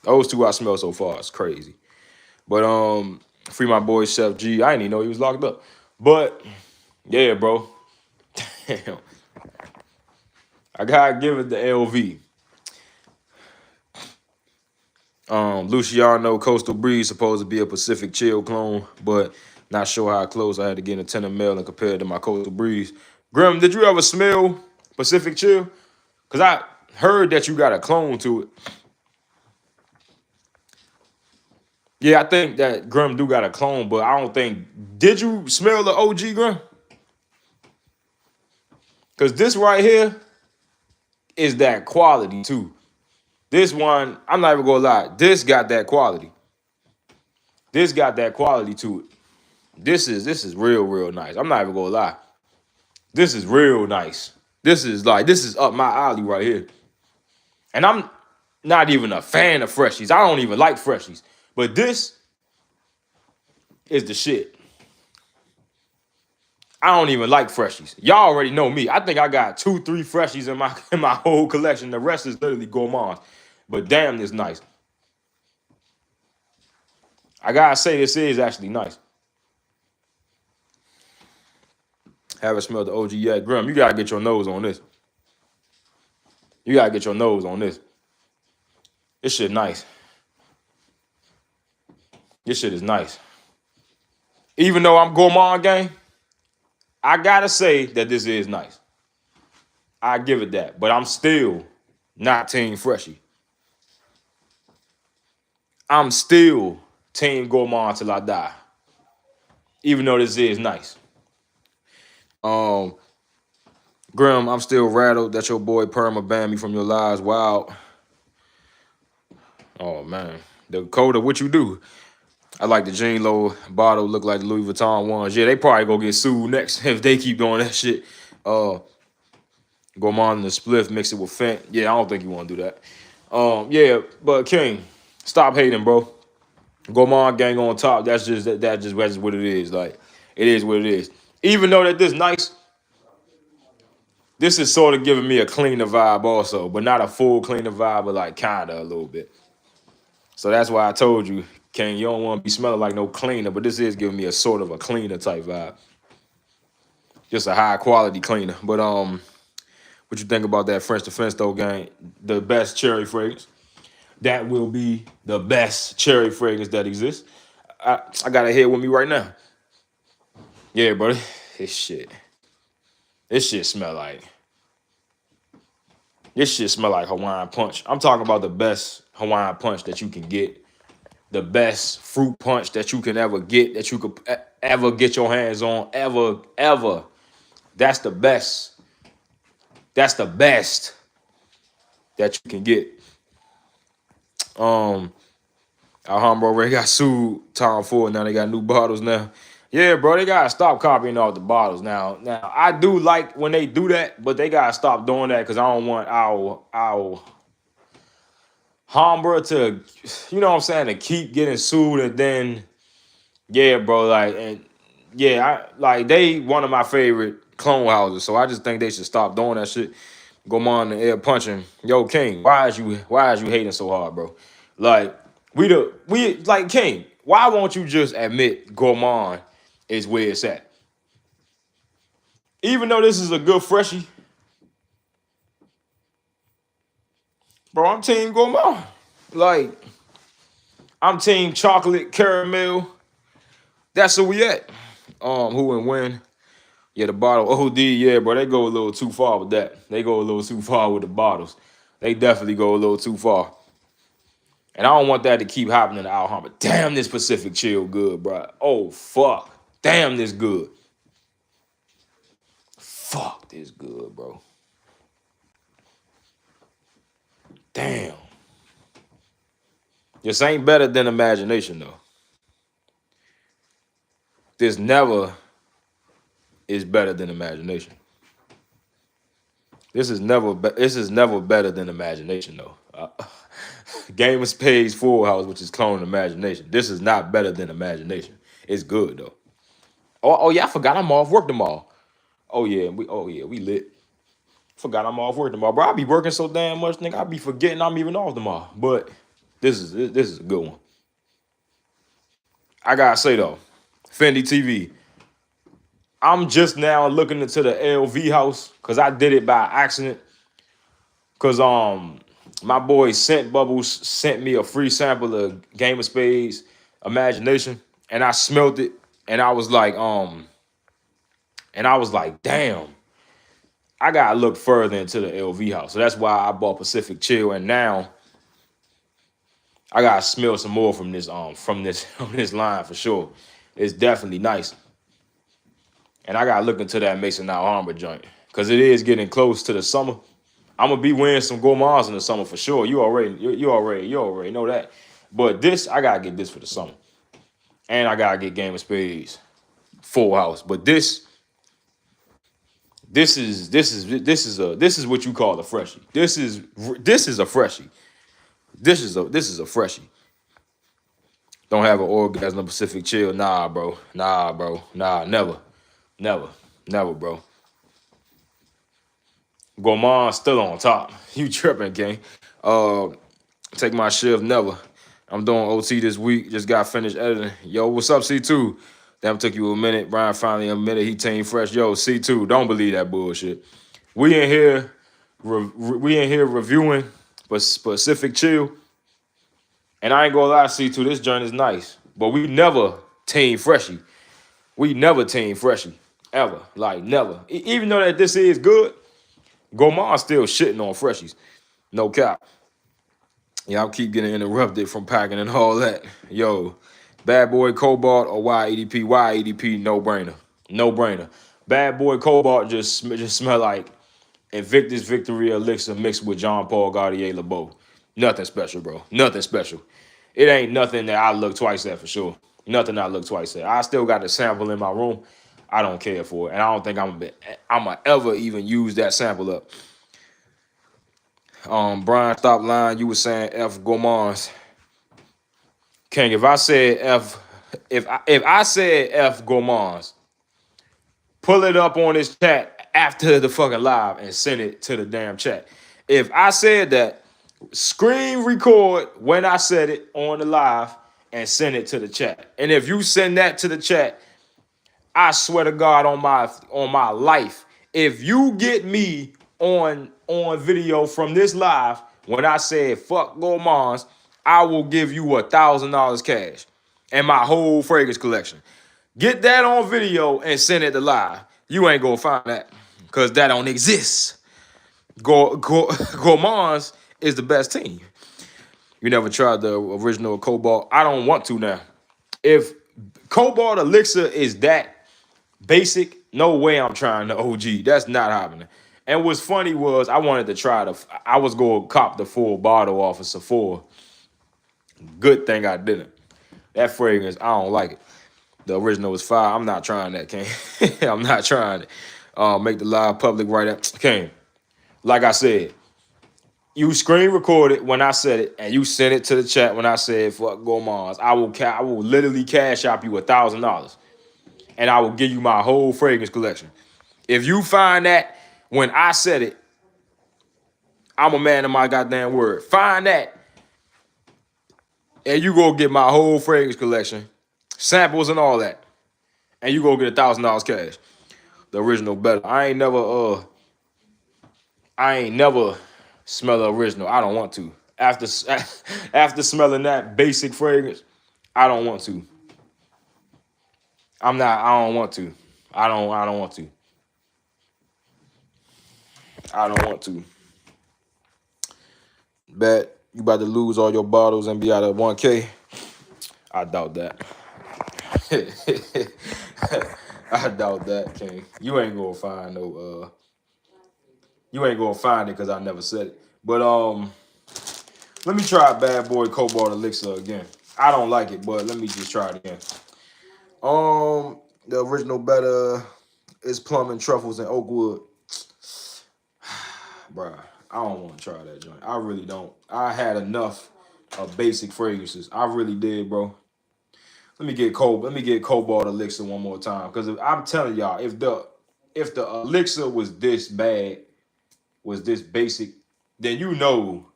Those two I smell so far is crazy. But free my boy Chef G. I didn't even know he was locked up. But yeah, bro. Damn. I gotta give it the LV. Luciano Coastal Breeze supposed to be a Pacific Chill clone, but not sure how close. I had to get a 10 ml and compare it to my Coastal Breeze. Grim, did you ever smell Pacific Chill? Because I heard that you got a clone to it. Yeah, I think that Grim do got a clone, but I don't think... Did you smell the OG, Grim? Because this right here is that quality, too. This one, I'm not even going to lie. This got that quality. This got that quality to it. This is real, real nice. I'm not even going to lie. This is real nice. This is up my alley right here. And I'm not even a fan of freshies. I don't even like freshies. But this is the shit. I don't even like freshies. Y'all already know me. I think I got 2-3 freshies in my whole collection. The rest is literally gourmands. But damn, this nice. I gotta say, this is actually nice. Haven't smelled the OG yet. Grim, you gotta get your nose on this. You gotta get your nose on this. This shit nice. This shit is nice. Even though I'm gourmand gang, I gotta say that this is nice. I give it that. But I'm still not Team Freshie. I'm still Team Gourmand till I die. Even though this is nice. Grim, I'm still rattled that your boy Perma banned me from your lives. Wow. Oh, man. Dakota, what you do? I like the Jean Low bottle, look like the Louis Vuitton ones. Yeah, they probably gonna get sued next if they keep doing that shit. Gourmand and the spliff, mix it with Fent. Yeah, I don't think you want to do that. Yeah, but King, stop hating, bro. Gourmand gang on top. That's just what it is. Like, it is what it is. Even though that this nice, this is sort of giving me a cleaner vibe also, but not a full cleaner vibe, but like kinda a little bit. So that's why I told you, King, you don't want to be smelling like no cleaner, but this is giving me a sort of a cleaner type vibe. Just a high quality cleaner. But what you think about that French Defense though, gang? The best cherry fragrance. That will be the best cherry fragrance that exists. I got it here with me right now. Yeah, buddy. This shit smell like. This shit smell like Hawaiian Punch. I'm talking about the best Hawaiian Punch that you can get. The best fruit punch that you can ever get, that you could ever get your hands on, ever. That's the best. That's the best that you can get. Alhambra already got sued Tom Ford. Now they got new bottles now. Yeah, bro, they gotta stop copying off the bottles now. Now I do like when they do that, but they gotta stop doing that because I don't want our Alhambra to, you know what I'm saying, to keep getting sued and then, yeah, bro, like, and yeah, they one of my favorite clone houses, so I just think they should stop doing that shit. Gourmand and air punching. Yo, King, why is you hating so hard, bro? Like, we like King, why won't you just admit Gourmand is where it's at? Even though this is a good freshie, bro, I'm Team Gourmand. Like, I'm Team Chocolate Caramel. That's where we at. Who and when? Yeah, the bottle OD, yeah, bro, they go a little too far with that. They go a little too far with the bottles. They definitely go a little too far. And I don't want that to keep happening to Alhambra. Damn, this Pacific Chill good, bro. Oh, fuck. Damn, this good. Fuck, this good, bro. Damn. This ain't better than Imagination, though. This never is better than Imagination. This is never better than Imagination, though. Game of Spades Full House, which is clone Imagination. This is not better than Imagination. It's good, though. Oh yeah, I forgot I'm off work tomorrow. We lit. Forgot I'm off work tomorrow, bro. I be working so damn much, nigga. I be forgetting I'm even off tomorrow. But this is a good one. I gotta say though, Fendi TV. I'm just now looking into the LV house because I did it by accident. Cause my boy Scent Bubbles sent me a free sample of Game of Spades Imagination, and I smelt it, and I was like, damn, I gotta look further into the LV house. So that's why I bought Pacific Chill, and now I gotta smell some more from this from this line for sure. It's definitely nice. And I gotta look into that Mason Out Harbor joint. Cause it is getting close to the summer. I'm gonna be wearing some Gourmands in the summer for sure. You already know that. But this, I gotta get this for the summer. And I gotta get Game of Spades Full House. But this is what you call a freshie. This is a freshie. This is a freshie. Don't have an orgasm Pacific Chill. Nah, bro. Nah, never. Never, bro. Gourmand still on top. You tripping, gang. Take my shift, never. I'm doing OT this week. Just got finished editing. Yo, what's up, C2? Damn, took you a minute. Brian finally admitted he team fresh. Yo, C2, don't believe that bullshit. We in here reviewing Pacific Chill. And I ain't gonna lie, C2, this joint is nice. But we never team Freshie. We never team Freshie. Ever. Like, never. Even though that this is good, Gourmand still shitting on Freshies. No cap. Yeah, I'll keep getting interrupted from packing and all that. Yo, Bad Boy Cobalt or YEDP? YEDP, no brainer. No brainer. Bad Boy Cobalt just smell like Invictus Victory Elixir mixed with Jean Paul Gaultier LeBeau. Nothing special, bro. Nothing special. It ain't nothing that I look twice at for sure. Nothing I look twice at. I still got the sample in my room. I don't care for it. And I don't think I'm ever even use that sample up. Brian, stop lying. You were saying F Gourmands. King, if I said if I said F Gourmands, pull it up on this chat after the fucking live and send it to the damn chat. If I said that, screen record when I said it on the live and send it to the chat. And if you send that to the chat, I swear to God on my life, if you get me on video from this live when I said fuck Gourmands, I will give you $1,000 cash and my whole fragrance collection. Get that on video and send it to live. You ain't gonna find that because that don't exist. Gourmands is the best team. You never tried the original Cobalt. I don't want to now. If Cobalt Elixir is that basic, no way I'm trying the OG. That's not happening. And what's funny was I wanted to try I was going to cop the full bottle off of Sephora. Good thing I didn't. That fragrance, I don't like it. The original was fire. I'm not trying that, King. I'm not trying it. Make the live public right up. King, like I said, you screen recorded when I said it, and you sent it to the chat when I said fuck Gourmands. I will literally cash out you $1,000. And I will give you my whole fragrance collection. If you find that when I said it, I'm a man of my goddamn word. Find that, and you go get my whole fragrance collection, samples and all that, and you go get $1,000 cash. The original better. I ain't never smell the original. I don't want to. After smelling that basic fragrance, I don't want to. I don't want to. I don't want to. I don't want to. Bet you about to lose all your bottles and be out of 1K. I doubt that. I doubt that, King. You ain't gonna find no you ain't gonna find it because I never said it. But let me try Bad Boy Cobalt Elixir again. I don't like it, but let me just try it again. The original better is plum and truffles and oak wood. Bruh, I don't want to try that joint. I really don't. I had enough of basic fragrances. I really did, bro. Let me get Cobalt Elixir one more time. Because I'm telling y'all, if the Elixir was this bad, was this basic, then you know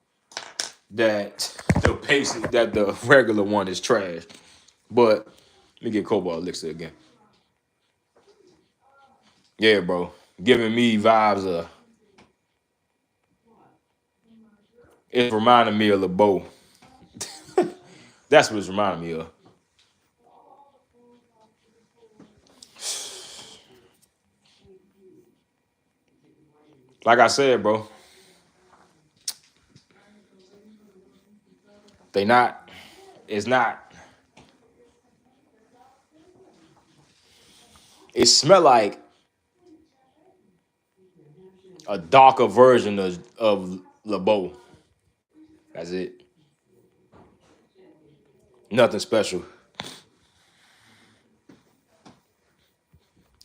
that the regular one is trash. But let me get Cobalt Elixir again. Yeah, bro. Giving me vibes of, it's reminding me of LeBeau. That's what it's reminding me of. Like I said, bro, it's not, it smell like a darker version of LeBeau. That's it. Nothing special.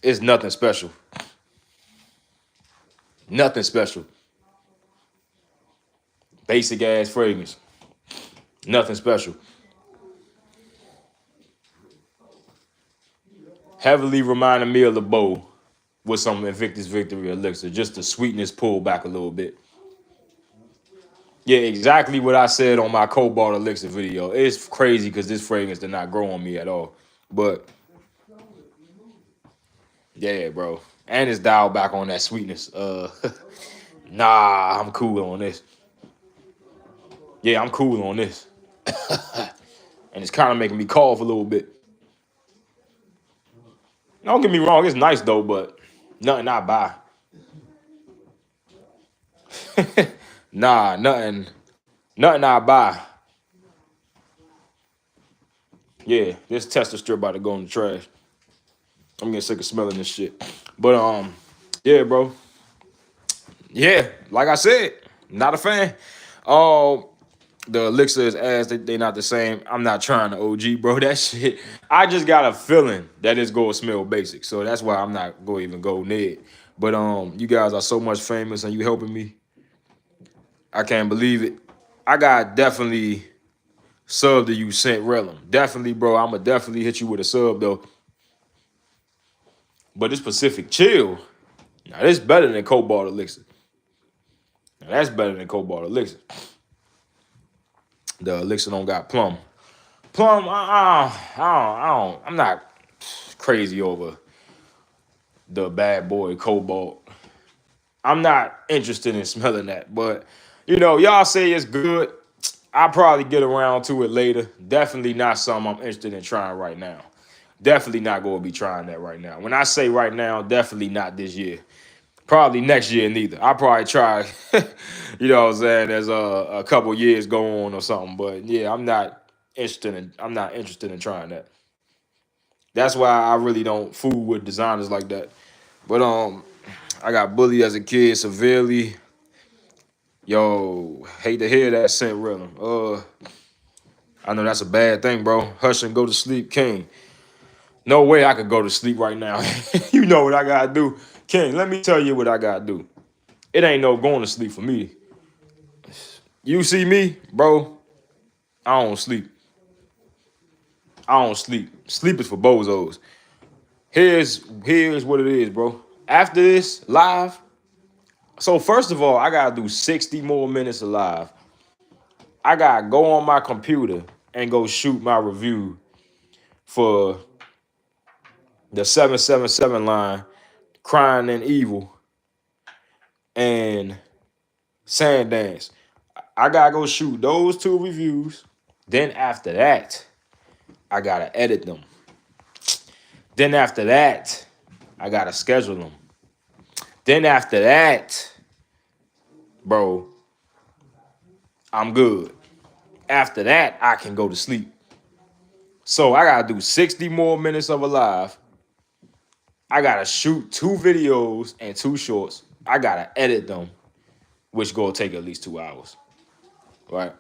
It's nothing special. Nothing special. Basic ass fragrance. Nothing special. Heavily reminding me of LeBeau with some Invictus Victory Elixir. Just the sweetness pulled back a little bit. Yeah, exactly what I said on my Cobalt Elixir video. It's crazy because this fragrance did not grow on me at all. But yeah, bro. And it's dialed back on that sweetness. Nah, I'm cool on this. Yeah, I'm cool on this. And it's kind of making me cough a little bit. Don't get me wrong, it's nice though, but nothing I buy. Nah, nothing I buy. Yeah, this tester strip about to go in the trash. I'm getting sick of smelling this shit. But yeah, bro. Yeah, like I said, not a fan. The Elixir is ass. They not the same. I'm not trying to OG, bro. That shit. I just got a feeling that it's gonna smell basic, so that's why I'm not gonna even go near it. But you guys are so much famous and you helping me. I can't believe it. I got definitely sub to you sent Relum. Definitely, bro. I'ma definitely hit you with a sub though. But this Pacific Chill, now this better than Cobalt Elixir. Now that's better than Cobalt Elixir. The Elixir don't got plum. Plum, I'm not crazy over the bad boy Cobalt. I'm not interested in smelling that, but you know, y'all say it's good. I'll probably get around to it later. Definitely not something I'm interested in trying right now. Definitely not going to be trying that right now. When I say right now, definitely not this year. Probably next year neither. I'll probably try, you know what I'm saying, as a couple years go on or something. But yeah, I'm not interested in trying that. That's why I really don't fool with designers like that. But I got bullied as a kid severely. Yo, hate to hear that scent rhythm. I know that's a bad thing, bro. Hush and go to sleep, King. No way I could go to sleep right now. You know what I gotta do. King, let me tell you what I gotta do. It ain't no going to sleep for me. You see me, bro, I don't sleep. I don't sleep. Sleep is for bozos. Here's what it is, bro. After this live, so first of all, I gotta do 60 more minutes of live. I gotta go on my computer and go shoot my review for the 777 line, Crying and Evil, and Sandance. I gotta go shoot those two reviews. Then after that, I gotta edit them. Then after that, I gotta schedule them. Then after that, bro, I'm good. After that, I can go to sleep. So I gotta do 60 more minutes of a live. I gotta shoot 2 videos and 2 shorts. I gotta edit them, which gonna take at least 2 hours. Right?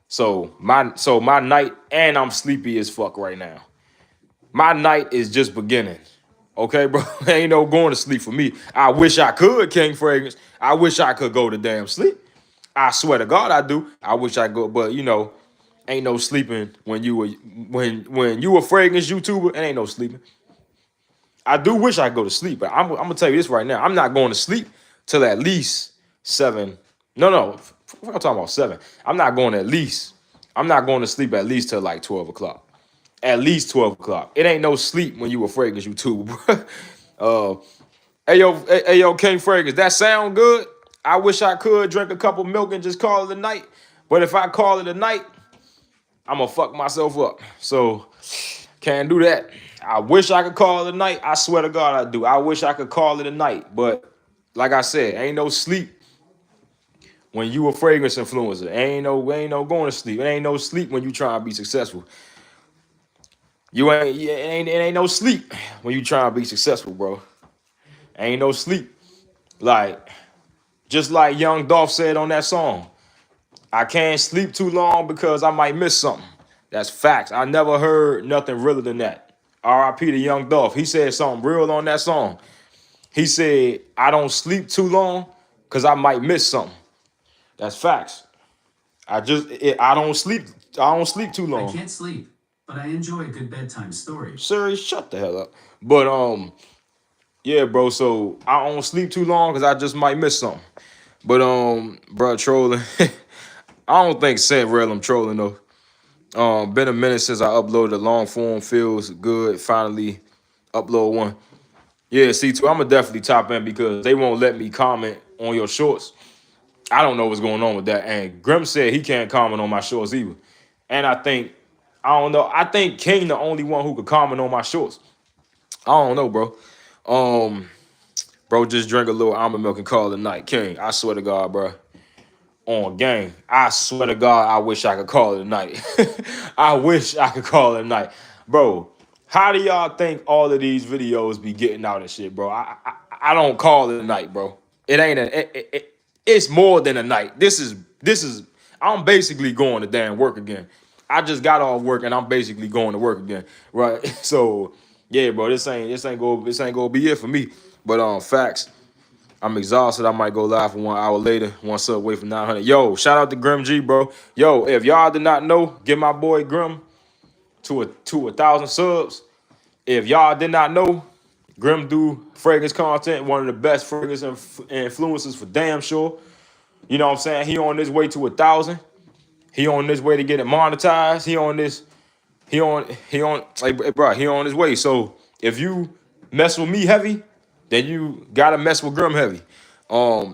So my night, and I'm sleepy as fuck right now. My night is just beginning. Okay, bro? Ain't no going to sleep for me. I wish I could, King Fragrance. I wish I could go to damn sleep. I swear to God I do. I wish I could, but you know, ain't no sleeping when you a fragrance YouTuber. It ain't no sleeping. I do wish I could go to sleep, but I'm gonna tell you this right now. I'm not going to sleep till at least 7. No, I'm talking about 7. I'm not going at least. I'm not going to sleep at least till like 12 o'clock. At least 12 o'clock. It ain't no sleep when you a fragrance YouTuber, bro. Hey yo, King Fragrance, that sound good? I wish I could drink a cup of milk and just call it a night. But if I call it a night, I'm gonna fuck myself up. So can't do that. I wish I could call it a night. I swear to God I do. I wish I could call it a night. But like I said, ain't no sleep when you a fragrance influencer. Ain't no going to sleep. It ain't no sleep when you trying to be successful. It ain't no sleep when you trying to be successful, bro. Ain't no sleep. Like, just like Young Dolph said on that song, I can't sleep too long because I might miss something. That's facts. I never heard nothing realer than that. R.I.P. to Young Dolph. He said something real on that song. He said, I don't sleep too long because I might miss something. That's facts. I don't sleep. I don't sleep too I long. can't sleep, but I enjoy a good bedtime story. Siri, shut the hell up. But yeah, bro. So I don't sleep too long because I just might miss something. But bro, trolling. I don't think Scent Real I'm trolling though. Been a minute since I uploaded a long form. Feels good. Finally upload one. Yeah, C2, I'm gonna definitely top in because they won't let me comment on your shorts. I don't know what's going on with that. And Grim said he can't comment on my shorts either. And I don't know. I think King the only one who could comment on my shorts. I don't know, bro. Bro, just drink a little almond milk and call it a night. King, I swear to God, bro. On game, I swear to God, I wish I could call it a night. I wish I could call it a night. Bro, how do y'all think all of these videos be getting out and shit, bro? I don't call it a night, bro. It ain't it's more than a night. This is I'm basically going to damn work again. I just got off work and I'm basically going to work again. Right? So yeah, bro, this ain't gonna be it for me. But facts. I'm exhausted. I might go live for 1 hour later. Once up, wait for 900. Yo, shout out to Grim G, bro. Yo, if y'all did not know, get my boy Grim to 1,000 subs. If y'all did not know, Grim do fragrance content, one of the best fragrance influencers for damn sure. You know what I'm saying? He on his way to 1,000. He on his way to get it monetized. He on his way. So if you mess with me heavy, then you gotta mess with Grim heavy. I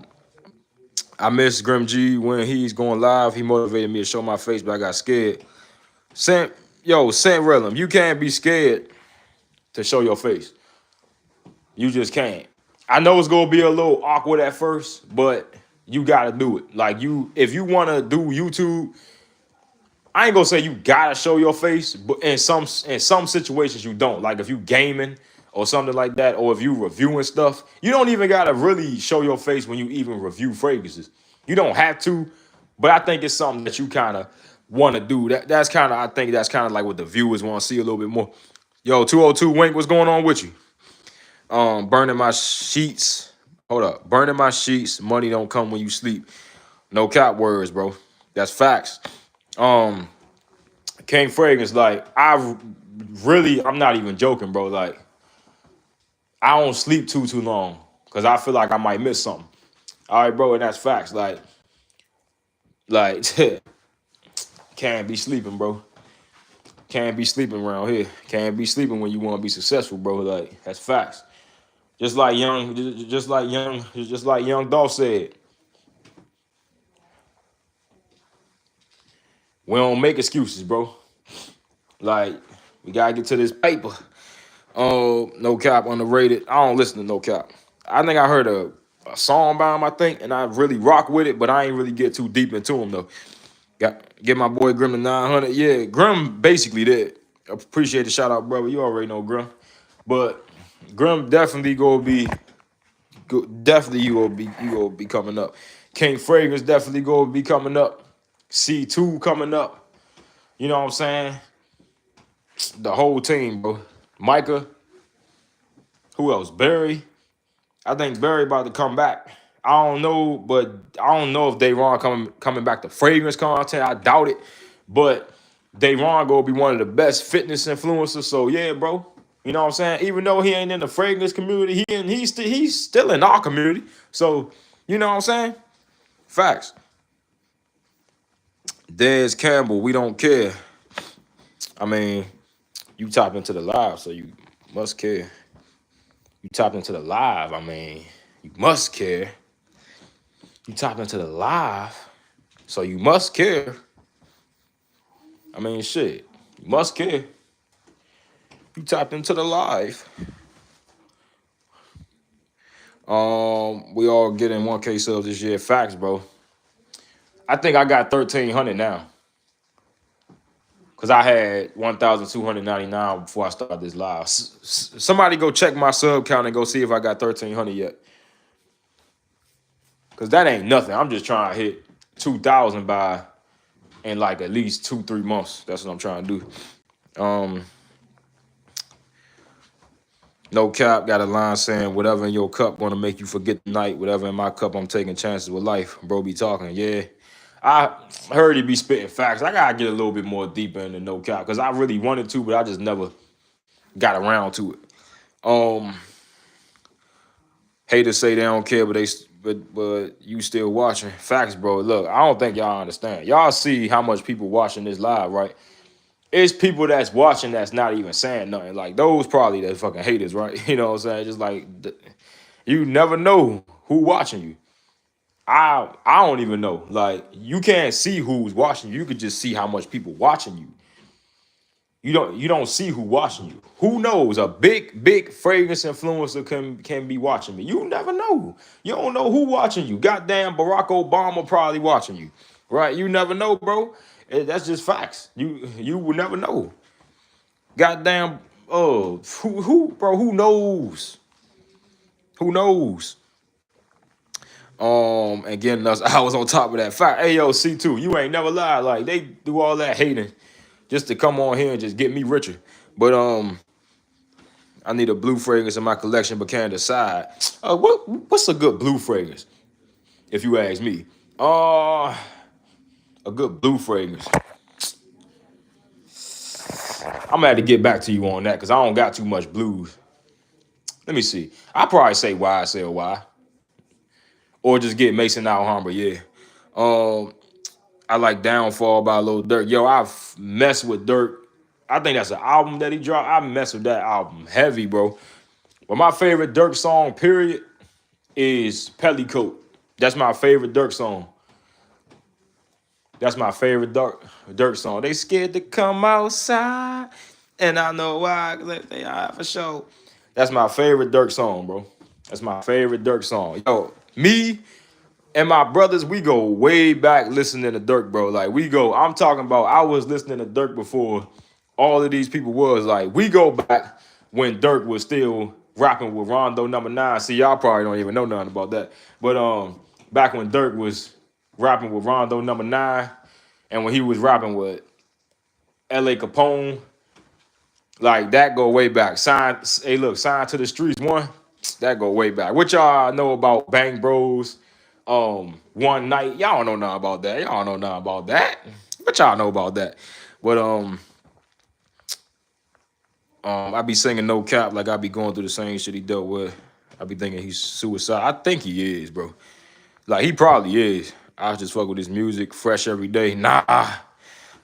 miss Grim G when he's going live. He motivated me to show my face, but I got scared. Saint Relum, you can't be scared to show your face. You just can't. I know it's gonna be a little awkward at first, but you gotta do it. Like if you wanna do YouTube, I ain't gonna say you gotta show your face, but in some situations you don't. Like if you gaming or something like that, or if you reviewing stuff, you don't even gotta really show your face when you even review fragrances. You don't have to, but I think it's something that you kind of want to do. I think that's kind of like what the viewers want to see a little bit more. Yo, 202 Wink, what's going on with you? Burning my sheets. Hold up, burning my sheets. Money don't come when you sleep. No cap words, bro. That's facts. King Fragrance, like I'm not even joking, bro. Like I don't sleep too long because I feel like I might miss something. All right, bro, and that's facts. Like can't be sleeping, bro. Can't be sleeping around here. Can't be sleeping when you want to be successful, bro. Like that's facts. Just like young Dolph said, we don't make excuses, bro. Like we gotta get to this paper. Oh, No Cap underrated. I don't listen to No Cap. I think I heard a song by him, I think, and I really rock with it, but I ain't really get too deep into him though. Get my boy Grim to 900. Yeah, Grim basically did. Appreciate the shout out, brother. You already know Grim. But Grim definitely you gonna be coming up. King Fragrance definitely gonna be coming up. C2 coming up. You know what I'm saying? The whole team, bro. Micah. Who else? Barry. I think Barry about to come back. I don't know, but I don't know if Dayron coming back to fragrance content. I doubt it. But Dayron gonna be one of the best fitness influencers. So yeah, bro. You know what I'm saying? Even though he ain't in the fragrance community, he's still in our community. So you know what I'm saying? Facts. Dez Campbell, we don't care. I mean, you tapped into the live, so you must care. You tapped into the live, I mean, you must care. You tapped into the live, so you must care. I mean, shit, you must care. You tapped into the live. We all getting 1K subs this year. Facts, bro. I think I got 1,300 now. Because I had 1,299 before I started this live. Somebody go check my sub count and go see if I got 1,300 yet. Because that ain't nothing. I'm just trying to hit 2,000 by in like at least 2-3 months. That's what I'm trying to do. No cap got a line saying, whatever in your cup gonna make you forget the night. Whatever in my cup, I'm taking chances with life. Bro be talking. Yeah. I heard he be spitting facts. I gotta get a little bit more deeper into no cap because I really wanted to, but I just never got around to it. Haters say they don't care, but you still watching. Facts, bro. Look, I don't think y'all understand. Y'all see how much people watching this live, right? It's people that's watching that's not even saying nothing. Like those probably the fucking haters, right? You know what I'm saying? Just like you never know who watching you. I don't even know. Like you can't see who's watching you. You could just see how much people watching you. You don't see who watching you. Who knows? A big fragrance influencer can be watching me. You never know. You don't know who watching you. Goddamn Barack Obama probably watching you. Right? You never know, bro. That's just facts. You will never know. Goddamn who knows? Who knows? And getting us, I was on top of that fact. Hey, yo, C2, you ain't never lied. Like, they do all that hating just to come on here and just get me richer. But, I need a blue fragrance in my collection, but can't decide. What's a good blue fragrance, if you ask me? A good blue fragrance. I'm gonna have to get back to you on that because I don't got too much blues. Let me see. I probably say YSLY. Or just get Mason Alhambra, yeah. I like Downfall by Lil Durk. Yo, I've messed with Durk. I think that's an album that he dropped. I messed with that album heavy, bro. But my favorite Durk song, period, is Pellycoat. That's my favorite Durk song. That's my favorite Durk song. They scared to come outside, and I know why. They are for sure. That's my favorite Durk song, bro. That's my favorite Durk song. Yo, me and my brothers, we go way back listening to Durk, bro. Like, I'm talking about, I was listening to Durk before all of these people was. Like, we go back when Durk was still rapping with Rondo number 9. See, y'all probably don't even know nothing about that. But back when Durk was rapping with Rondo number 9, and when he was rapping with L.A. Capone, like, that go way back. Sign to the Streets 1, that go way back. What y'all know about Bang Bros, One Night? Y'all don't know nothing about that. Y'all don't know nothing about that. What y'all know about that? But I be singing No Cap like I be going through the same shit he dealt with. I be thinking he's suicide. I think he is, bro. Like, he probably is. I just fuck with his music, fresh every day. Nah.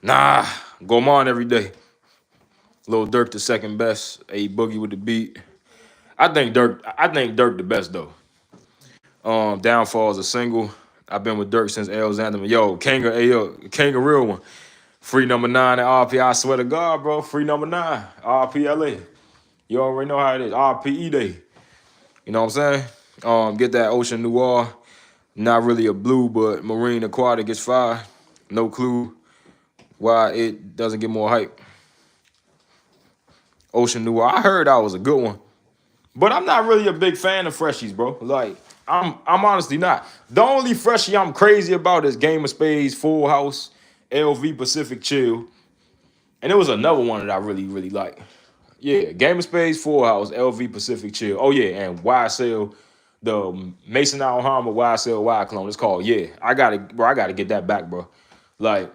Go on every day. Lil Durk the second best. A Boogie with the beat. I think Durk the best though. Downfall is a single. I've been with Durk since L. Xanderman. Yo, King a real one. Free number 9 at RP. I swear to God, bro. Free number 9. RPLA. You already know how it is. RPE Day. You know what I'm saying? Get that Ocean Noir. Not really a blue, but Marine Aquatic is fire. No clue why it doesn't get more hype. Ocean Noir. I heard that was a good one. But I'm not really a big fan of freshies, bro. Like, I'm honestly not. The only freshie I'm crazy about is Game of Spades, Full House, LV Pacific Chill. And there was another one that I really, really like. Yeah, Game of Spades, Full House, LV Pacific Chill. Oh, yeah, and YSL, the Mason Alhambra YSL Y clone. It's called, yeah. I gotta get that back, bro. Like,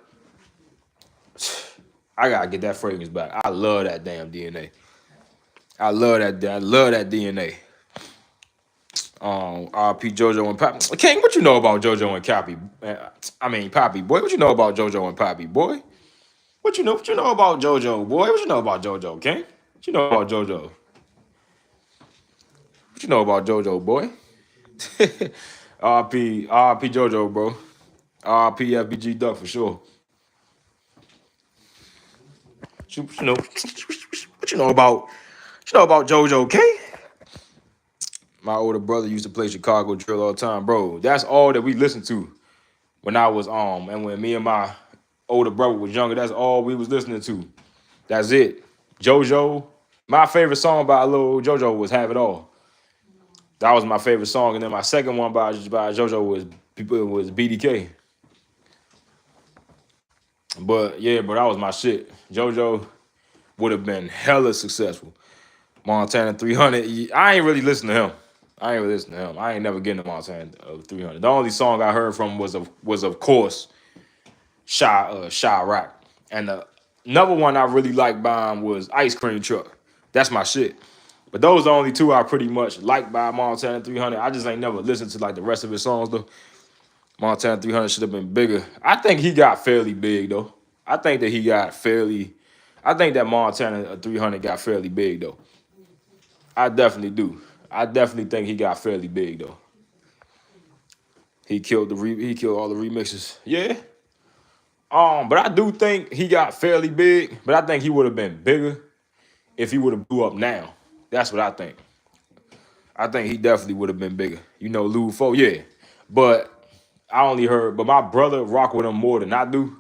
I gotta get that fragrance back. I love that damn DNA. I love that. I love that DNA. RP JoJo and Poppy. King, what you know about JoJo and Poppy? I mean Poppy, boy. What you know about JoJo and Poppy, boy? What you know? What you know about JoJo, boy? What you know about JoJo, King? What you know about JoJo? What you know about JoJo, boy? RP JoJo, bro. RP FBG Duck for sure. What you know about JoJo, K? My older brother used to play Chicago drill all the time, bro. That's all that we listened to when I was and when me and my older brother was younger. That's all we was listening to. That's it. JoJo. My favorite song by Lil JoJo was "Have It All." That was my favorite song, and then my second one by JoJo was BDK. But yeah, that was my shit. JoJo would have been hella successful. Montana 300. I ain't really listen to him. I ain't never getting to Montana 300. The only song I heard from was of course Shy Rock. And another one I really liked by him was Ice Cream Truck. That's my shit. But those are the only two I pretty much liked by Montana 300. I just ain't never listened to like the rest of his songs though. Montana 300 should have been bigger. I think he got fairly big though. I think that Montana 300 got fairly big though. I definitely do. I definitely think he got fairly big though. He killed all the remixes. Yeah. But I do think he got fairly big, but I think he would have been bigger if he would have blew up now. That's what I think. I think he definitely would have been bigger. You know, Lou Fo, yeah. But but my brother rock with him more than I do.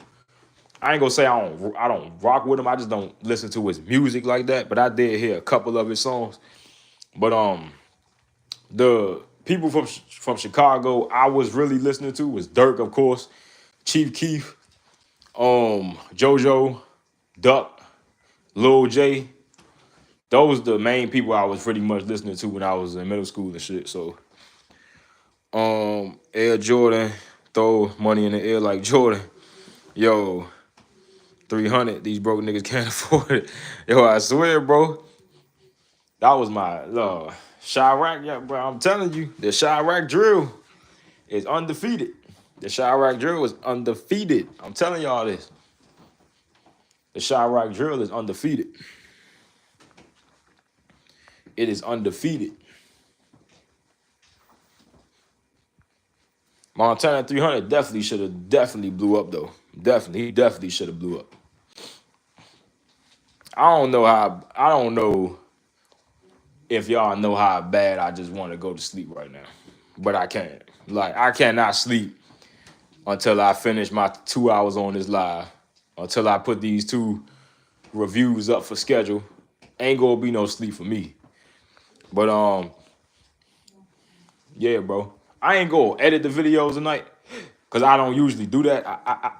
I ain't gonna say I don't rock with him. I just don't listen to his music like that. But I did hear a couple of his songs. But the people from Chicago I was really listening to was Dirk, of course, Chief Keef, JoJo, Duck, Lil J. Those the main people I was pretty much listening to when I was in middle school and shit. So, Air Jordan, throw money in the air like Jordan. Yo, 300, these broke niggas can't afford it. Yo, I swear, bro. That was my Chirac, yeah, bro. I'm telling you, the Chirac drill is undefeated. The Chirac drill is undefeated. I'm telling y'all this. The Chirac drill is undefeated. It is undefeated. Montana 300 definitely blew up though. He definitely should have blew up. I don't know if y'all know how bad I just want to go to sleep right now. But I can't. Like, I cannot sleep until I finish my 2 hours on this live. Until I put these 2 reviews up for schedule. Ain't gonna be no sleep for me. But yeah, bro. I ain't gonna edit the videos tonight. Cause I don't usually do that.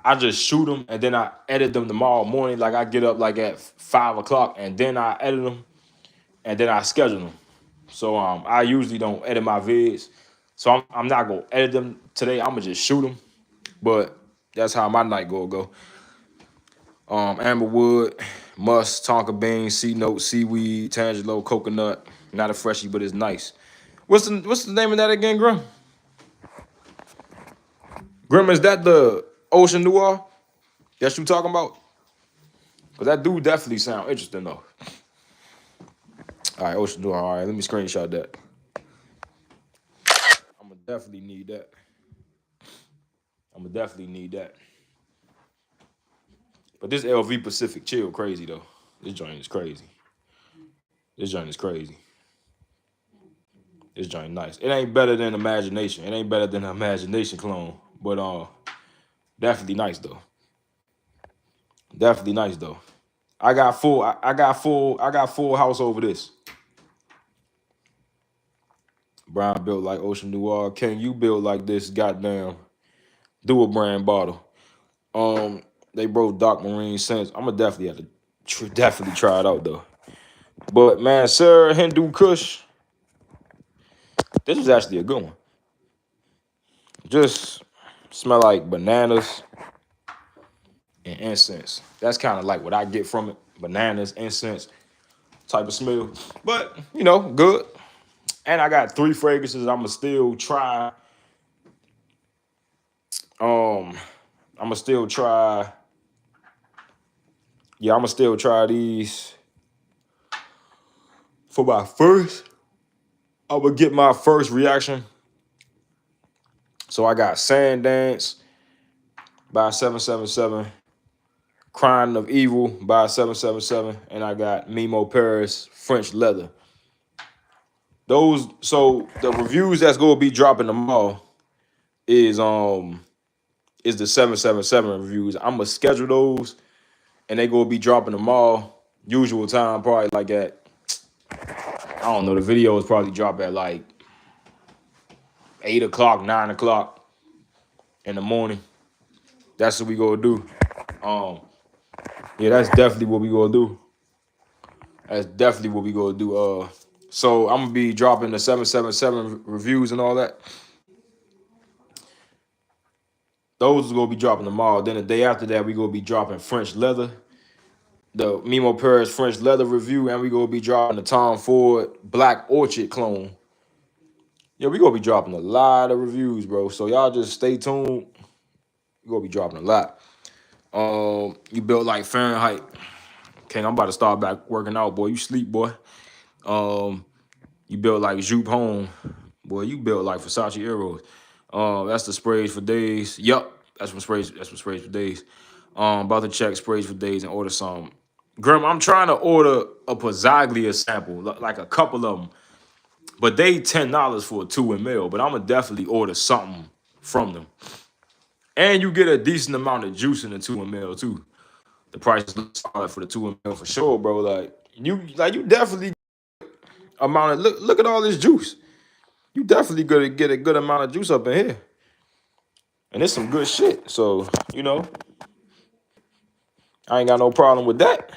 I just shoot them and then I edit them tomorrow morning. Like I get up like at 5 o'clock and then I edit them and then I schedule them. So I usually don't edit my vids. So I'm not gonna edit them today. I'm gonna just shoot them. But that's how my night go. Amberwood, Musk, Tonka Bean, C-Note, Seaweed, Tangelo, Coconut. Not a freshie, but it's nice. What's the name of that again, Grim? Grim, is that the Ocean Noir? That's you talking about? Because that dude definitely sound interesting, though. All right, Ocean Noir. All right, let me screenshot that. I'm going to definitely need that. But this LV Pacific Chill crazy, though. This joint is crazy. This joint nice. It ain't better than Imagination. It ain't better than an Imagination clone. But definitely nice though. I got full house over this. Brown built like Ocean Noir. Can you build like this? Goddamn. Do a brand bottle. They broke Doc Marine Sense. I'm gonna definitely have to try it out though. But man, Sir Hindu Kush. This was actually a good one. Just smell like bananas and incense. That's kind of like what I get from it. Bananas, incense type of smell. But, you know, good. And I got 3 fragrances I'ma still try. I'ma still try. Yeah, I'ma still try these for my first. I would get my first reaction. So I got Sand Dance by 777, Crying of Evil by 777, and I got Mimo Paris French Leather. Those, so the reviews that's gonna be dropping tomorrow is the 777 reviews. I'm gonna schedule those, and they gonna be dropping tomorrow. Usual time, probably like at, I don't know. The videos probably drop at like 8 o'clock, 9 o'clock in the morning. That's what we gonna do. Yeah, that's definitely what we gonna do. That's definitely what we gonna do. So I'm gonna be dropping the 777 reviews and all that. Those is gonna be dropping tomorrow. Then the day after that, we gonna be dropping French Leather, the Mimo Paris French Leather review, and we gonna be dropping the Tom Ford Black Orchid clone. Yeah, we gonna be dropping a lot of reviews, bro. So y'all just stay tuned. We gonna be dropping a lot. You built like Fahrenheit. King, I'm about to start back working out, boy. You sleep, boy. You built like Jupe Home. Boy, you built like Versace Arrows. That's the sprays for days. Yup, that's what sprays for days. About to check sprays for days and order some. Grim, I'm trying to order a Pizzaglia sample, like a couple of them. But they $10 for a 2 ml. But I'm gonna definitely order something from them. And you get a decent amount of juice in the 2 ml too. The price is solid for the 2 ml for sure, bro. Like you definitely amount of look at all this juice. You definitely gonna get a good amount of juice up in here. And it's some good shit. So, you know, I ain't got no problem with that.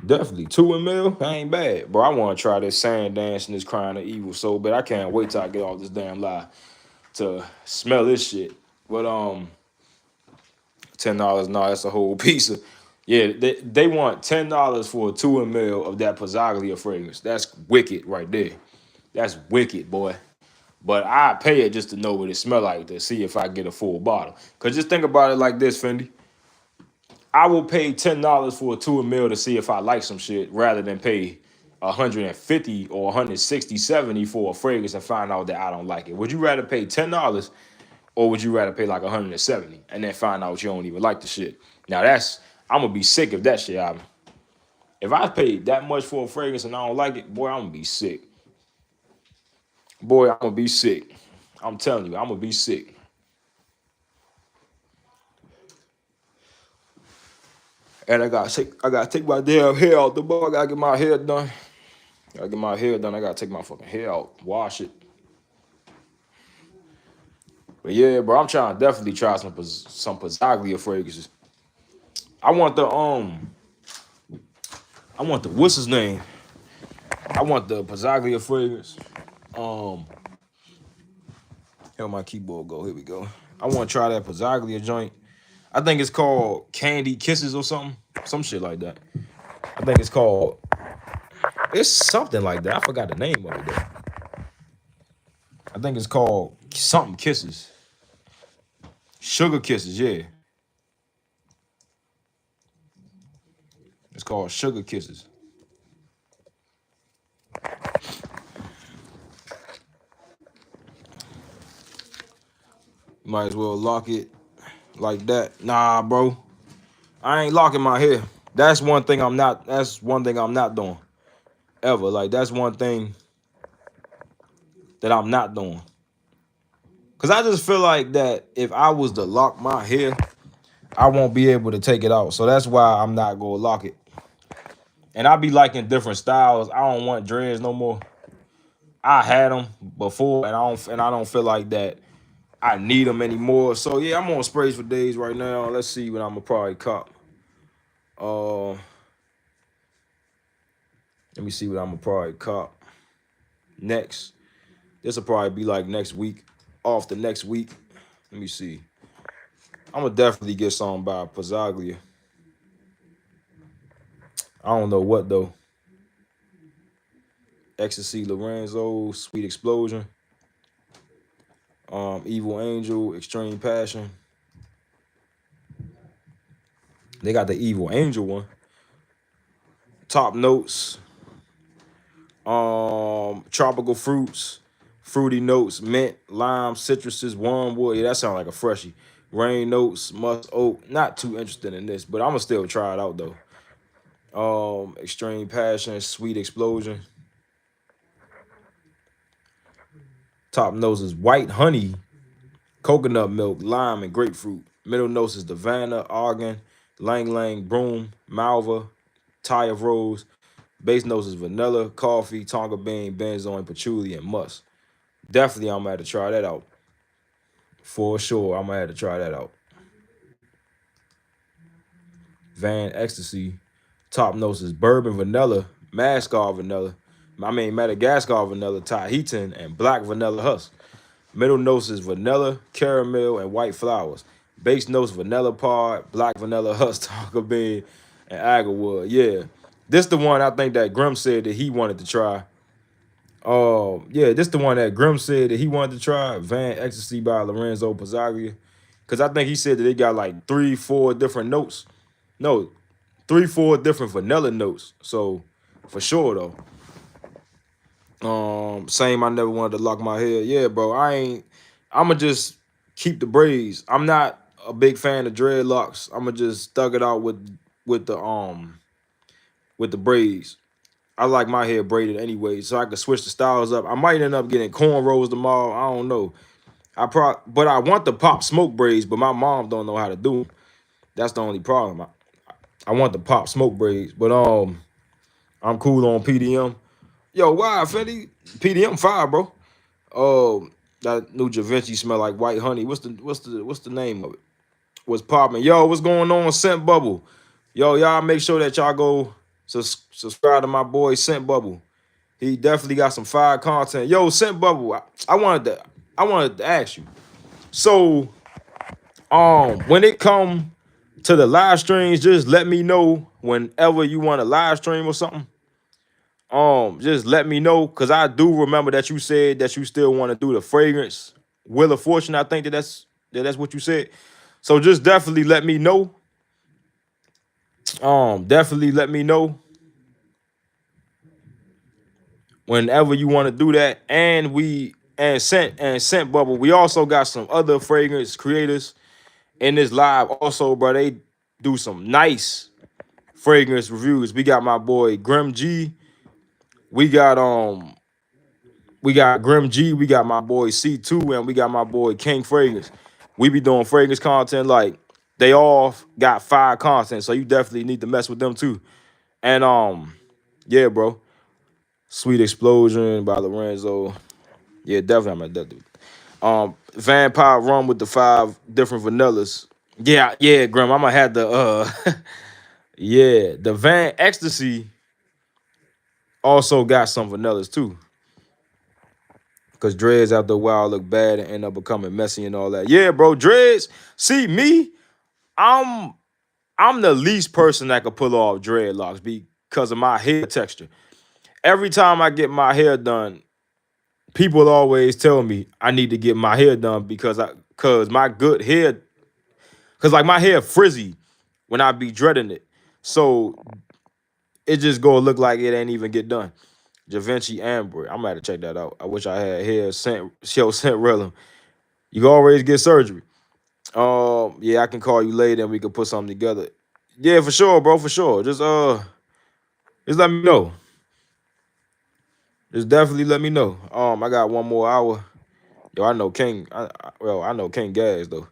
Definitely 2 ml, that ain't bad. Bro, I want to try this Sand Dance and this Crying of Evil so bad. I can't wait till I get off this damn lie to smell this shit. But $10, no, that's a whole piece of. Yeah, they want $10 for a 2 ml of that Pizzaglia fragrance. That's wicked right there. That's wicked, boy. But I pay it just to know what it smell like, to see if I get a full bottle. Cause just think about it like this, Fendi. I will pay $10 for a 2 ml to see if I like some shit rather than pay $150 or $160, $70 for a fragrance and find out that I don't like it. Would you rather pay $10 or would you rather pay like $170 and then find out you don't even like the shit? Now I'm gonna be sick if that shit happen. If I paid that much for a fragrance and I don't like it, boy, I'm gonna be sick. Boy, I'm gonna be sick. I'm telling you, I'm gonna be sick. And I gotta take my damn hair out the bar. I gotta get my hair done. I gotta take my fucking hair out, wash it. But yeah, bro, I'm trying to definitely try some Pizzaglia fragrances. I want the what's his name? I want the Pizzaglia fragrance. Here my keyboard go. Here we go. I want to try that Pizzaglia joint. I think it's called Candy Kisses or something. Some shit like that. I think it's called. It's something like that. I forgot the name of it though. I think it's called something Kisses. Sugar Kisses, yeah. It's called Sugar Kisses. Might as well lock it like that. Nah, bro. I ain't locking my hair. That's one thing I'm not doing. Ever. Like, that's one thing that I'm not doing. Cause I just feel like that if I was to lock my hair, I won't be able to take it out. So that's why I'm not gonna lock it. And I be liking different styles. I don't want dreads no more. I had them before, and I don't feel like that I need them anymore. So yeah, I'm on sprays for days right now. Let's see what I'm gonna probably cop. Let me see what I'm gonna probably cop next. This will probably be like next week, off the next week. Let me see. I'm gonna definitely get something by Pizzaglia. I don't know what though. Ecstasy Lorenzo, Sweet Explosion, Evil Angel, Extreme Passion. They got the Evil Angel one. Top Notes, Tropical Fruits, Fruity Notes, Mint, Lime, Citruses, Wormwood. Yeah, that sounds like a freshie. Rain Notes, Musk Oak. Not too interested in this, but I'm gonna still try it out though. Extreme Passion, Sweet Explosion. Top notes is white honey, coconut milk, lime, and grapefruit. Middle notes is Havana, Argan, Lang Lang, Broom, Malva, Tie of Rose. Base notes is vanilla, coffee, tonka bean, benzoin, patchouli, and musk. Definitely, I'm gonna have to try that out. For sure, I'm gonna have to try that out. Van Ecstasy. Top notes is bourbon vanilla, Madagascar vanilla, Tahitian, and black vanilla husk. Middle notes is vanilla, caramel, and white flowers. Base notes vanilla pod, black vanilla husk, tonka bean, and agarwood. Yeah, this the one I think that Grim said that he wanted to try. Yeah, this the one that Grim said that he wanted to try. Van Ecstasy by Lorenzo Pizzaglia. Cause I think he said that they got like 3-4 different notes. No, 3-4 different vanilla notes. So for sure though. Same. I never wanted to lock my hair. Yeah, bro. I'ma just keep the braids. I'm not a big fan of dreadlocks. I'ma just thug it out with the braids. I like my hair braided anyway, so I could switch the styles up. I might end up getting cornrows tomorrow. I don't know. But I want the pop smoke braids, but my mom don't know how to do them. That's the only problem. I want the pop smoke braids, but I'm cool on PDM. Yo, why, Fendi? PDM fire, bro. That new Givenchy smell like white honey. What's the name of it? What's popping? Yo, what's going on? Scent Bubble. Yo, y'all make sure that y'all go subscribe to my boy Scent Bubble. He definitely got some fire content. Yo, Scent Bubble. I wanted to ask you. So, when it come to the live streams, just let me know whenever you want to live stream or something. Just let me know, because I do remember that you said that you still want to do the fragrance Wheel of Fortune. I think that's what you said. So just definitely let me know. Definitely let me know whenever you want to do that. And Scent Bubble. We also got some other fragrance creators in this live. Also, bro, they do some nice fragrance reviews. We got my boy Grim G. We got Grim G, we got my boy C2, and we got my boy King Fragrance. We be doing fragrance content, like they all got fire content, so you definitely need to mess with them too. And yeah, bro. Sweet Explosion by Lorenzo. Yeah, definitely I'm at that dude. Vampire Rum with the 5 different vanillas. Yeah, Grim. I'm gonna have the yeah, the Van Ecstasy also got some vanillas too. Because dreads after a while look bad and end up becoming messy and all that. Yeah, bro, dreads. See, me, I'm the least person that could pull off dreadlocks because of my hair texture. Every time I get my hair done, people always tell me I need to get my hair done because my good hair, because like my hair frizzy when I be dreading it. So it just go look like it ain't even get done. Givenchy Amber. I'm gonna have to check that out. I wish I had hair scent Rellum. You can always get surgery. Yeah, I can call you later and we can put something together. Yeah, for sure, bro, for sure. Just let me know. Just definitely let me know. I got 1 more hour. Yo, I know King. I know King Gas though.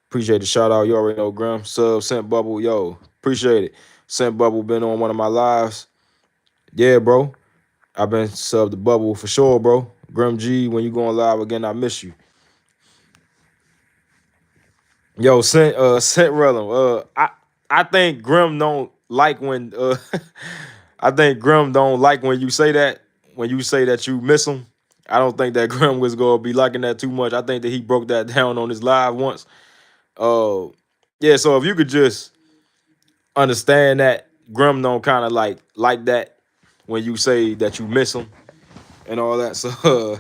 Appreciate the shout out. You already know Grim. Sub Scent Bubble. Yo, appreciate it. Scent Bubble been on one of my lives. Yeah, bro. I've been sub the bubble for sure, bro. Grim G, when you going live again, I miss you. Yo, Scent Rellum. I think Grim don't like when I think Grim don't like when you say that. When you say that you miss him. I don't think that Grim was gonna be liking that too much. I think that he broke that down on his live once. Yeah, so if you could just understand that Grim don't kind of like that when you say that you miss him and all that. So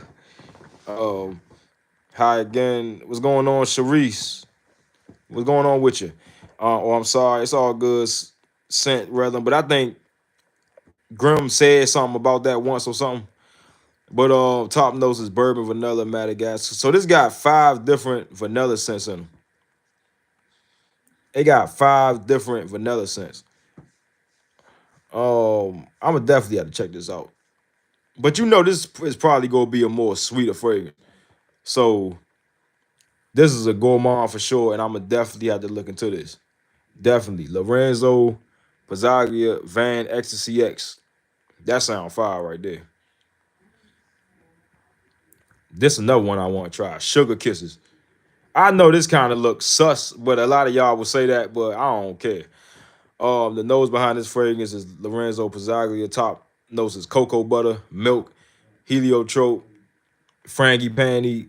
hi again. What's going on, Sharice? What's going on with you? Oh, I'm sorry. It's all good. Sent rather, but I think Grim said something about that once or something. But top notes is bourbon, vanilla, Madagascar. So this got 5 different vanilla scents in them. It got 5 different vanilla scents. I'm gonna definitely have to check this out. But you know, this is probably gonna be a more sweeter fragrance. So this is a gourmand for sure, and I'm gonna definitely have to look into this. Definitely, Lorenzo Pizzaglia Van Ecstasy X. That sound fire right there. This another one I want to try. Sugar Kisses. I know this kind of looks sus, but a lot of y'all will say that, but I don't care. The nose behind this fragrance is Lorenzo Pizzaglia. Top notes is cocoa butter, milk, heliotrope, frangipani,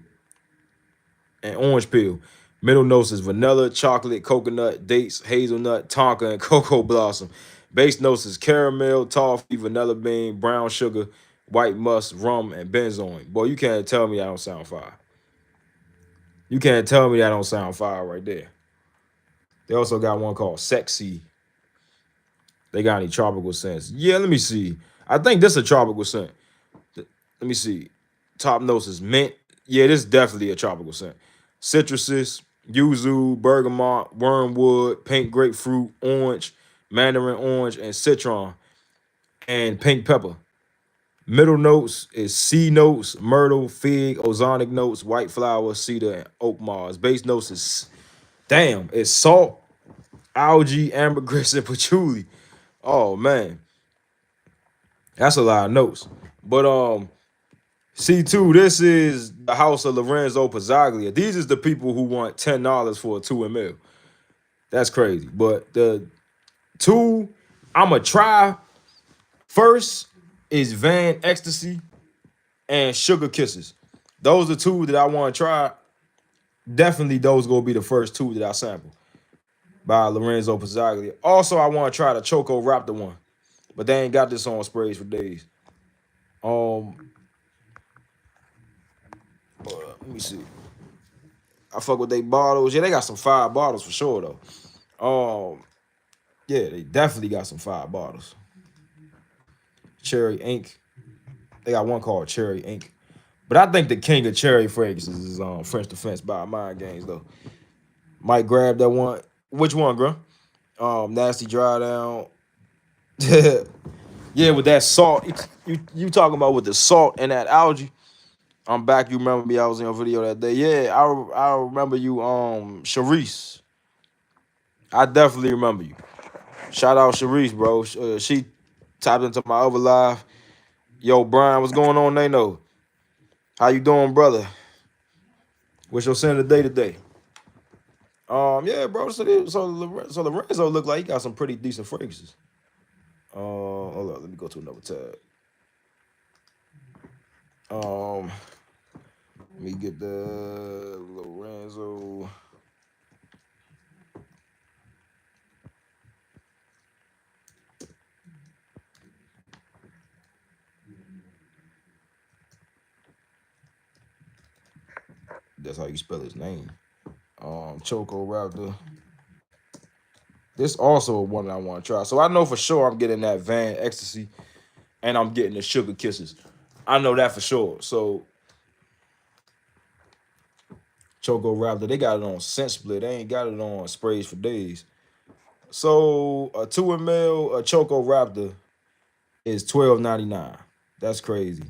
and orange peel. Middle notes is vanilla, chocolate, coconut, dates, hazelnut, tonka, and cocoa blossom. Base notes is caramel, toffee, vanilla bean, brown sugar, white musk, rum, and benzoin. Boy, you can't tell me I don't sound fire. You can't tell me that don't sound fire right there. They also got one called Sexy. They got any tropical scents? Yeah, let me see. I think this is a tropical scent. Let me see. Top notes is mint. Yeah, this is definitely a tropical scent. Citruses, yuzu, bergamot, wormwood, pink grapefruit, orange, mandarin orange, and citron, and pink pepper. Middle notes is C notes, myrtle, fig, ozonic notes, white flower, cedar, and oak moss. Base notes is, damn, it's salt, algae, ambergris, and patchouli. Oh man, that's a lot of notes. But C2, this is the house of Lorenzo Pizzaglia. These is the people who want $10 for a 2 ml. That's crazy. But the 2 I'ma try first is Van Ecstasy and Sugar Kisses. Those are 2 that I want to try. Definitely those gonna be the first 2 that I sample by Lorenzo Pizzaglia. Also, I want to try the Choco Raptor one, but they ain't got this on sprays for days. Let me see. I fuck with they bottles. Yeah, they got some fire bottles for sure though. Yeah, they definitely got some fire bottles. Cherry Ink. They got one called Cherry Ink. But I think the king of cherry fragrances is French Defense by Mind Games though. Might grab that one. Which one, bro? Nasty Dry Down. Yeah, with that salt. You talking about with the salt and that algae? I'm back. You remember me? I was in your video that day. Yeah, I remember you, Sharice. I definitely remember you. Shout out Sharice, bro. She tapped into my other live. Yo, Brian, what's going on? They know. How you doing, brother? What's your sin of the day today? Yeah, bro. So Lorenzo looked like he got some pretty decent fragrances. Hold on, let me go to another tab. Let me get the Lorenzo. That's how you spell his name. Choco Raptor. This also one that I want to try. So I know for sure I'm getting that Van Ecstasy and I'm getting the Sugar Kisses. I know that for sure. So Choco Raptor, they got it on scent split. They ain't got it on sprays for days. So a 2 ml, a Choco Raptor is $12.99. That's crazy.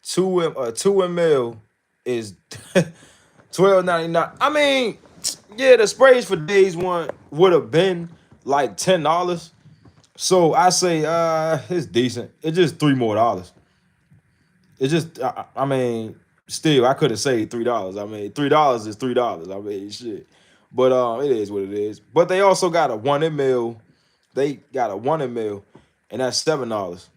2 ml is $12.99. I mean, yeah, the sprays for days one would have been like $10. So I say it's decent. It's just $3 more. It's just I mean, still I could have saved $3. I mean, $3 is $3. I mean, shit. But it is what it is. But they also got a 1 ml. They got a 1 ml, and that's $7.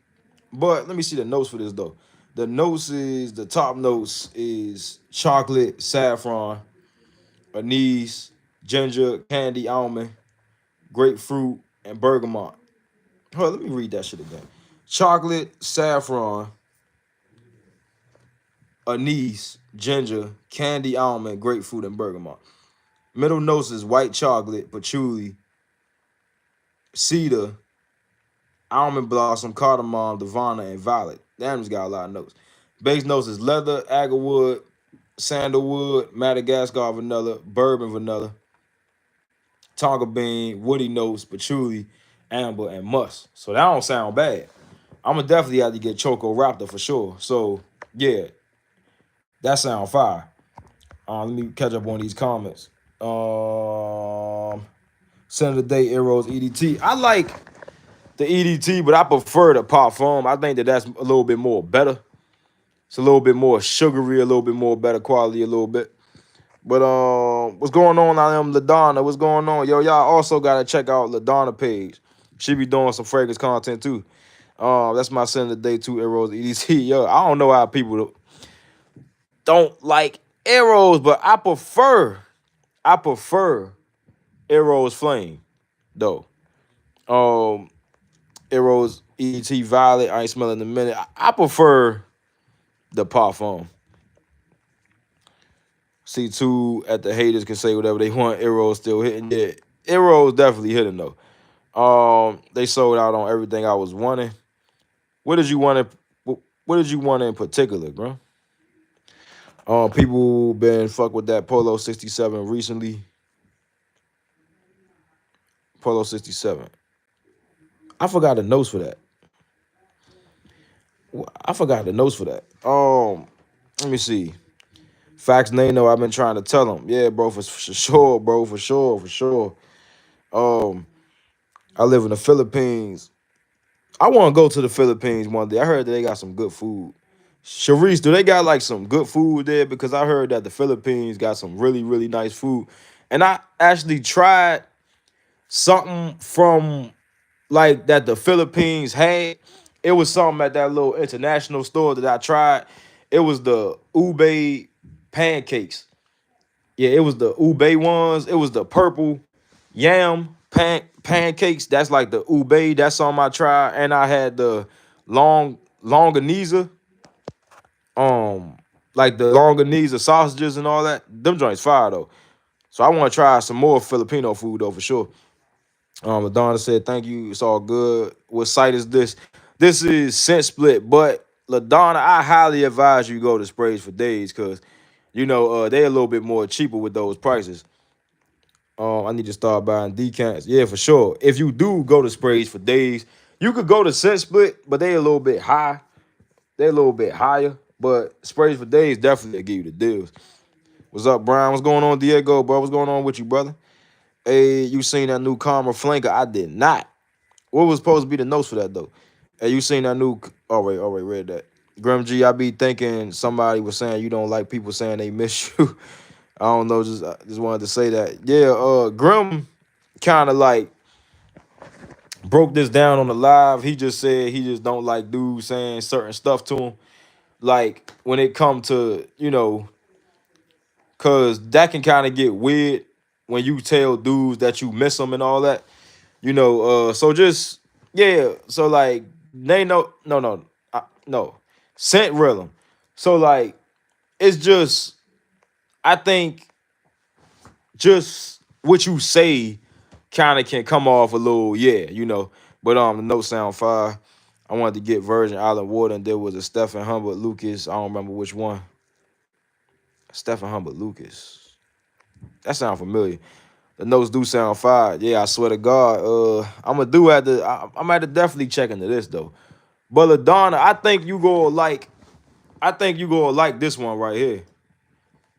But let me see the notes for this though. The top notes is chocolate, saffron, anise, ginger, candy almond, grapefruit, and bergamot. Hold on, let me read that shit again. Chocolate, saffron, anise, ginger, candy almond, grapefruit, and bergamot. Middle notes is white chocolate, patchouli, cedar, almond blossom, cardamom, divana, and violet. Damn, it's got a lot of notes. Base notes is leather, agarwood, sandalwood, Madagascar vanilla, bourbon vanilla, tonka bean, woody notes, patchouli, amber, and musk. So that don't sound bad. I'm gonna definitely have to get Choco Raptor for sure. So yeah, that sound fire. Let me catch up on these comments. Senator Day Arrows EDT. I like the EDT, but I prefer the Parfum. I think that's a little bit more better. It's a little bit more sugary, a little bit more better quality, a little bit. But what's going on? I am LaDonna. What's going on? Yo, y'all also gotta check out LaDonna page. She be doing some fragrance content too. That's my Senator Day 2 Arrows EDT. Yo, I don't know how people don't like Arrows, but I prefer Arrows Flame, though. Arrows ET Violet, I ain't smelling in a minute. I prefer the Parfum. C2 at the haters can say whatever they want. Arrows still hitting. Yeah, Arrows definitely hitting though. They sold out on everything I was wanting. What did you want? What did you want in particular, bro? People been fuck with that Polo 67 recently. Polo 67. I forgot the notes for that. Let me see. Facts Nano, I've been trying to tell them. Yeah, bro, for sure, bro, for sure. I live in the Philippines. I want to go to the Philippines one day. I heard that they got some good food. Sharice, do they got like some good food there? Because I heard that the Philippines got some really, really nice food. And I actually tried something from like that the Philippines had. It was something at that little international store that I tried. It was the ube pancakes. Yeah, it was the ube ones. It was the purple yam pancakes. That's like the ube. That's something I tried. And I had the longaniza. Like the longaniza sausages and all that. Them joints fire though. So I want to try some more Filipino food though for sure. LaDonna said, thank you. It's all good. What site is this? This is Scent Split. But LaDonna, I highly advise you go to Sprays for Days because, you know, they're a little bit more cheaper with those prices. I need to start buying decants. Yeah, for sure. If you do go to Sprays for Days, you could go to Scent Split, but they're a little bit high. They're a little bit higher. But Sprays for Days definitely give you the deals. What's up, Brian? What's going on, Diego, bro? What's going on with you, brother? Hey, you seen that new Karma Flanker? I did not. What was supposed to be the notes for that, though? Hey, you seen that new... All right, read that. Grim G, I be thinking somebody was saying you don't like people saying they miss you. I don't know, just wanted to say that. Yeah, Grim kind of like broke this down on the live. He just said he just don't like dudes saying certain stuff to him. Like, when it come to, you know... Because that can kind of get weird when you tell dudes that you miss them and all that. You know, so just, yeah. So, like, they know, no. Scent Rhythm. So, like, it's just, I think just what you say kind of can come off a little, yeah, you know. But the notes sound fire. I wanted to get Virgin Island Water, and there was a Stephen Humbert Lucas. I don't remember which one. Stephen Humbert Lucas. That sound familiar. The notes do sound fire. Yeah, I swear to God. I'm gonna have to definitely check into this though. But LaDonna, I think you gonna like this one right here.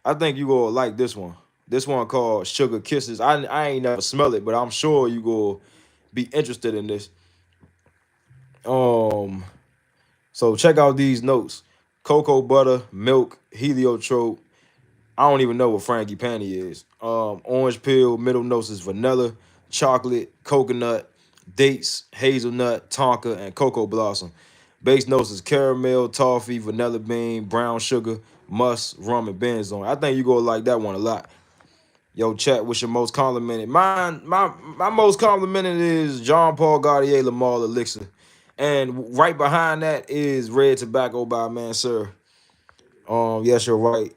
I think you gonna like this one. This one called Sugar Kisses. I ain't never smell it, but I'm sure you gonna be interested in this. So check out these notes. Cocoa butter, milk, heliotrope. I don't even know what Frankie Panny is. Orange peel, middle notes is vanilla, chocolate, coconut, dates, hazelnut, tonka, and cocoa blossom. Base notes is caramel, toffee, vanilla bean, brown sugar, musk, rum, and benzoin. I think you gonna like that one a lot. Yo, chat, what's your most complimented? My most complimented is John Paul Gaultier Lamar Elixir. And right behind that is Red Tobacco by Mansur. Yes, you're right.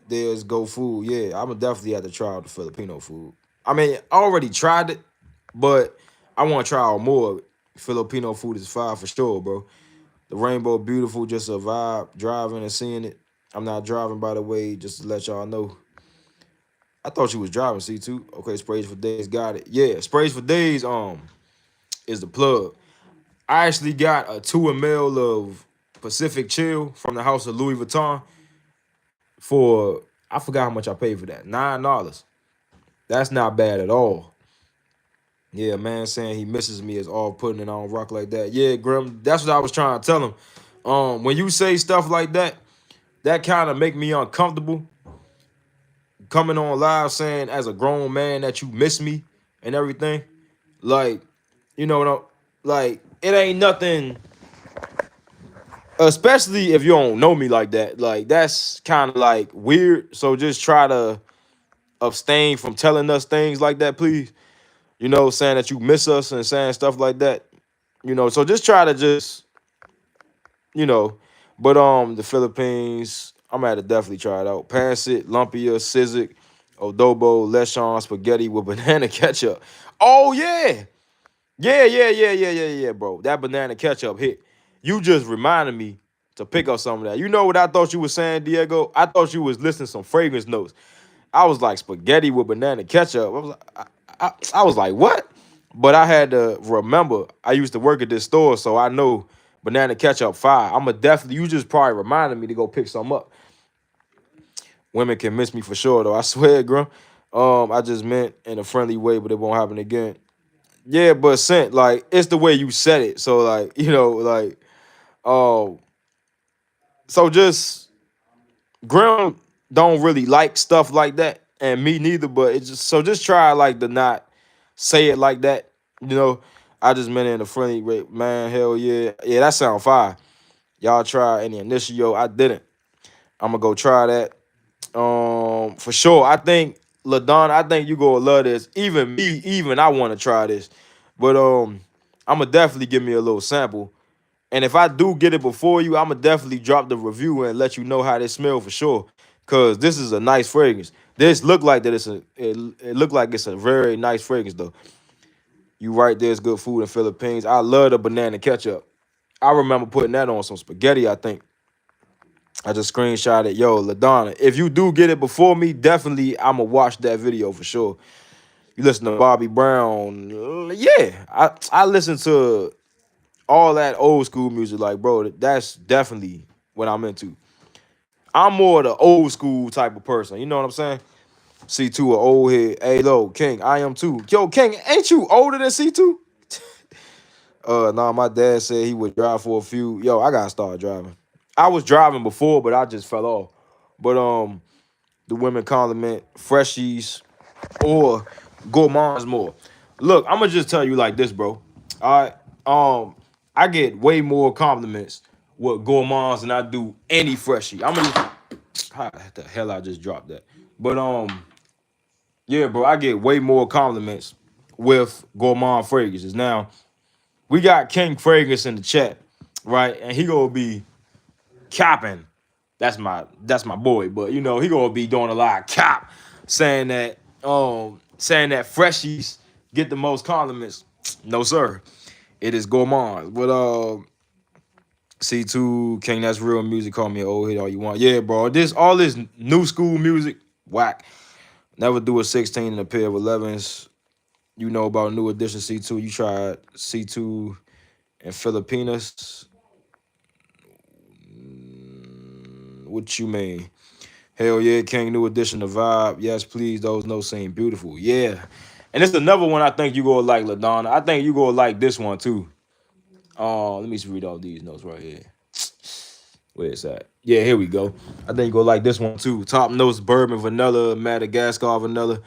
There's Go Food. Yeah, I'm definitely have to try out the Filipino food. I mean, I already tried it, but I want to try out more. Filipino food is fire for sure, bro. The Rainbow Beautiful, just a vibe, driving and seeing it. I'm not driving, by the way, just to let y'all know. I thought you was driving, C2. Okay, Sprays for Days, got it. Yeah, Sprays for Days is the plug. I actually got a 2 ml of Pacific Chill from the house of Louis Vuitton for, I forgot how much I paid for that, $9. That's not bad at all. Yeah, man saying he misses me is all putting it on rock like that. Yeah, Grim, that's what I was trying to tell him. When you say stuff like that, that kind of make me uncomfortable. Coming on live saying as a grown man that you miss me and everything. Like, you know, like, it ain't nothing, especially if you don't know me like that. Like, that's kind of like weird. So just try to abstain from telling us things like that, please. You know, saying that you miss us and saying stuff like that. You know, so just try to just, you know. But the Philippines, I'm gonna have to definitely try it out. Pancit, lumpia, Sizzik, adobo, lechon, spaghetti with banana ketchup. Oh yeah. Yeah, bro. That banana ketchup hit. You just reminded me to pick up some of that. You know what I thought you was saying, Diego? I thought you was listening to some fragrance notes. I was like, spaghetti with banana ketchup. I was like, what? But I had to remember I used to work at this store, so I know banana ketchup fire. I'm a definitely, you just probably reminded me to go pick some up. Women can miss me for sure, though. I swear, Grum. I just meant in a friendly way, but it won't happen again. Yeah, but Scent, like, it's the way you said it. So, like, you know, like, so just Grim don't really like stuff like that, and me neither. But it's just, so just try like to not say it like that. You know, I just meant it in a friendly way. Man, hell yeah, yeah, that sound fire. Y'all try any initio? I didn't. I'm gonna go try that. For sure. I think LaDon, I think you gonna love this. Even me, even I want to try this. But I'm gonna definitely give me a little sample. And if I do get it before you, I'm gonna definitely drop the review and let you know how they smell for sure. Cause this is a nice fragrance. This look like that it look like it's a very nice fragrance though. You right, there's good food in Philippines. I love the banana ketchup. I remember putting that on some spaghetti, I think. I just screenshot it. Yo, LaDonna, if you do get it before me, definitely I'm going to watch that video for sure. You listen to Bobby Brown. Yeah, I listen to all that old school music. Like, bro, that's definitely what I'm into. I'm more the old school type of person. You know what I'm saying? C2, an old head. Hey, lo, King, I am too. Yo, King, ain't you older than C2? Nah, my dad said he would drive for a few. Yo, I got to start driving. I was driving before, but I just fell off. But the women compliment Freshies or Gourmands more. Look, I'm gonna just tell you like this, bro. All right. I get way more compliments with Gourmands than I do any Freshie. I'm gonna how the hell I just dropped that. But yeah, bro, I get way more compliments with Gourmand fragrances. Now, we got King Fragrance in the chat, right? And he gonna be capping. That's my boy, but you know, he gonna be doing a lot of cap, saying that Freshies get the most compliments. No, sir. It is Gourmand. But C2 King, that's real music. Call me an old head all you want. Yeah, bro. All this new school music, whack. Never do a 16 in a pair of 11s. You know about New Edition C2. You tried C2 and Filipinas. What you mean? Hell yeah, King, New Edition, the vibe. Yes, please, those notes seem beautiful. Yeah. And it's another one I think you gonna like, LaDonna. I think you gonna like this one too. Let me just read all these notes right here. Where is that? Yeah, here we go. I think you gonna like this one too. Top notes, bourbon, vanilla, Madagascar vanilla,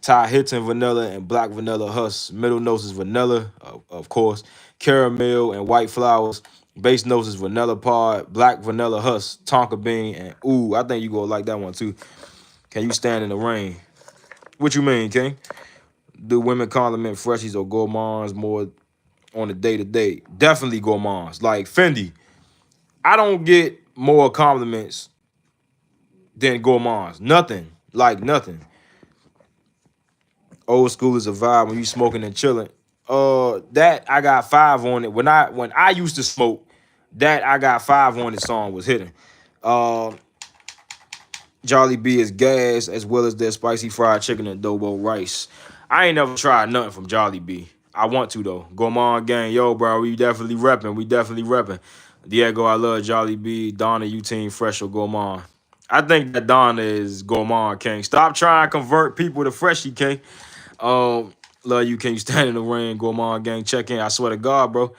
Thai Hitton vanilla, and black vanilla husk. Middle notes is vanilla, of course, caramel and white flowers. Base notes is vanilla pod, black vanilla husk, tonka bean, and ooh, I think you gonna like that one too. Can you stand in the rain? What you mean, King? Do women compliment Freshies or gourmands more on a day-to-day? Definitely gourmands. Like Fendi, I don't get more compliments than gourmands. Nothing. Like nothing. Old school is a vibe when you smoking and chilling. That I got 5 on it. When I used to smoke, that I got 5 on it song was hitting. Jolly B is gas as well as their spicy fried chicken and adobo rice. I ain't never tried nothing from Jolly B. I want to though. Gourmand gang, yo, bro, we definitely repping. We definitely repping. Diego, I love Jolly B. Donna, you team fresh or gourmand? I think that Donna is gourmand, King. Stop trying to convert people to freshy, King. Love you, can you stand in the rain? Gourmand gang, check in. I swear to God, bro.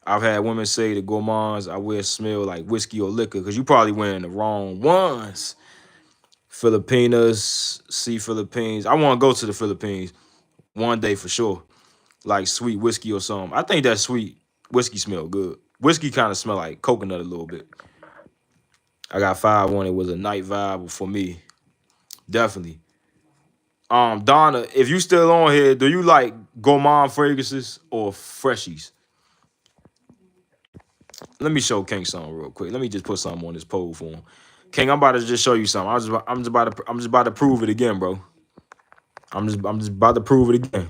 I've had women say the gourmands I wear smell like whiskey or liquor because you probably wearing the wrong ones. Filipinas, see Philippines. I want to go to the Philippines one day for sure. Like sweet whiskey or something. I think that sweet whiskey smell good. Whiskey kind of smell like coconut a little bit. I got 5 on it. Was a night vibe for me. Definitely. Donna, if you still on here, do you like gourmand fragrances or freshies? Let me show King something real quick. Let me just put something on this poll for him. King, I'm about to just show you something. I'm just about to prove it again, bro. I'm just about to prove it again.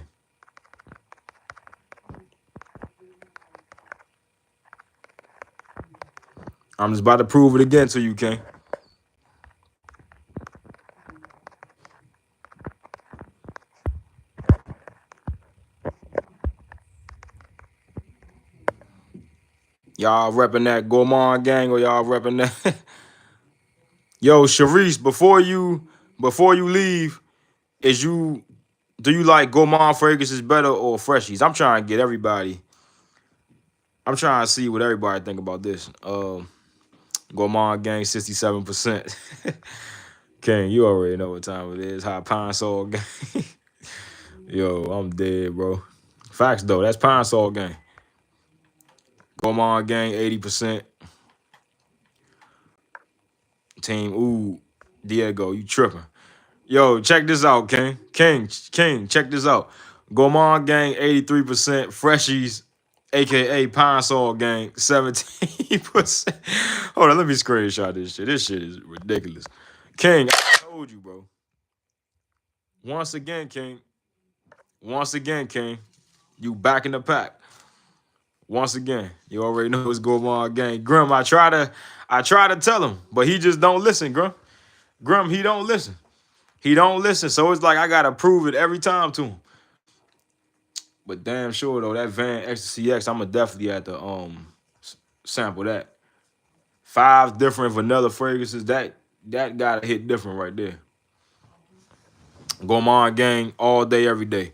I'm just about to prove it again to you, King. Y'all repping that gourmand gang or y'all repping that? Yo, Sharice, before you leave, do you like gourmand fragrances better or freshies? I'm trying to get everybody. I'm trying to see what everybody think about this. Gourmand gang 67%. King, you already know what time it is. Hot Pine Sol gang. Yo, I'm dead, bro. Facts though, that's Pine Sol gang. Gourmand gang 80%. Team ooh, Diego, you tripping. Yo, check this out, King. King, check this out. Gourmand gang 83%. Freshies, aka Pine Sol gang 17%. Hold on, let me screenshot this shit. This shit is ridiculous. King, I told you, bro. Once again, King. You back in the pack. Once again, you already know what's going on, gang. Grim, I try to tell him, but he just don't listen, Grim. Grim, he don't listen. So it's like I gotta prove it every time to him. But damn sure though, that Van Ecstasy X, I'ma definitely have to sample that. 5 different vanilla fragrances. That gotta hit different right there. Gourmand gang all day, every day.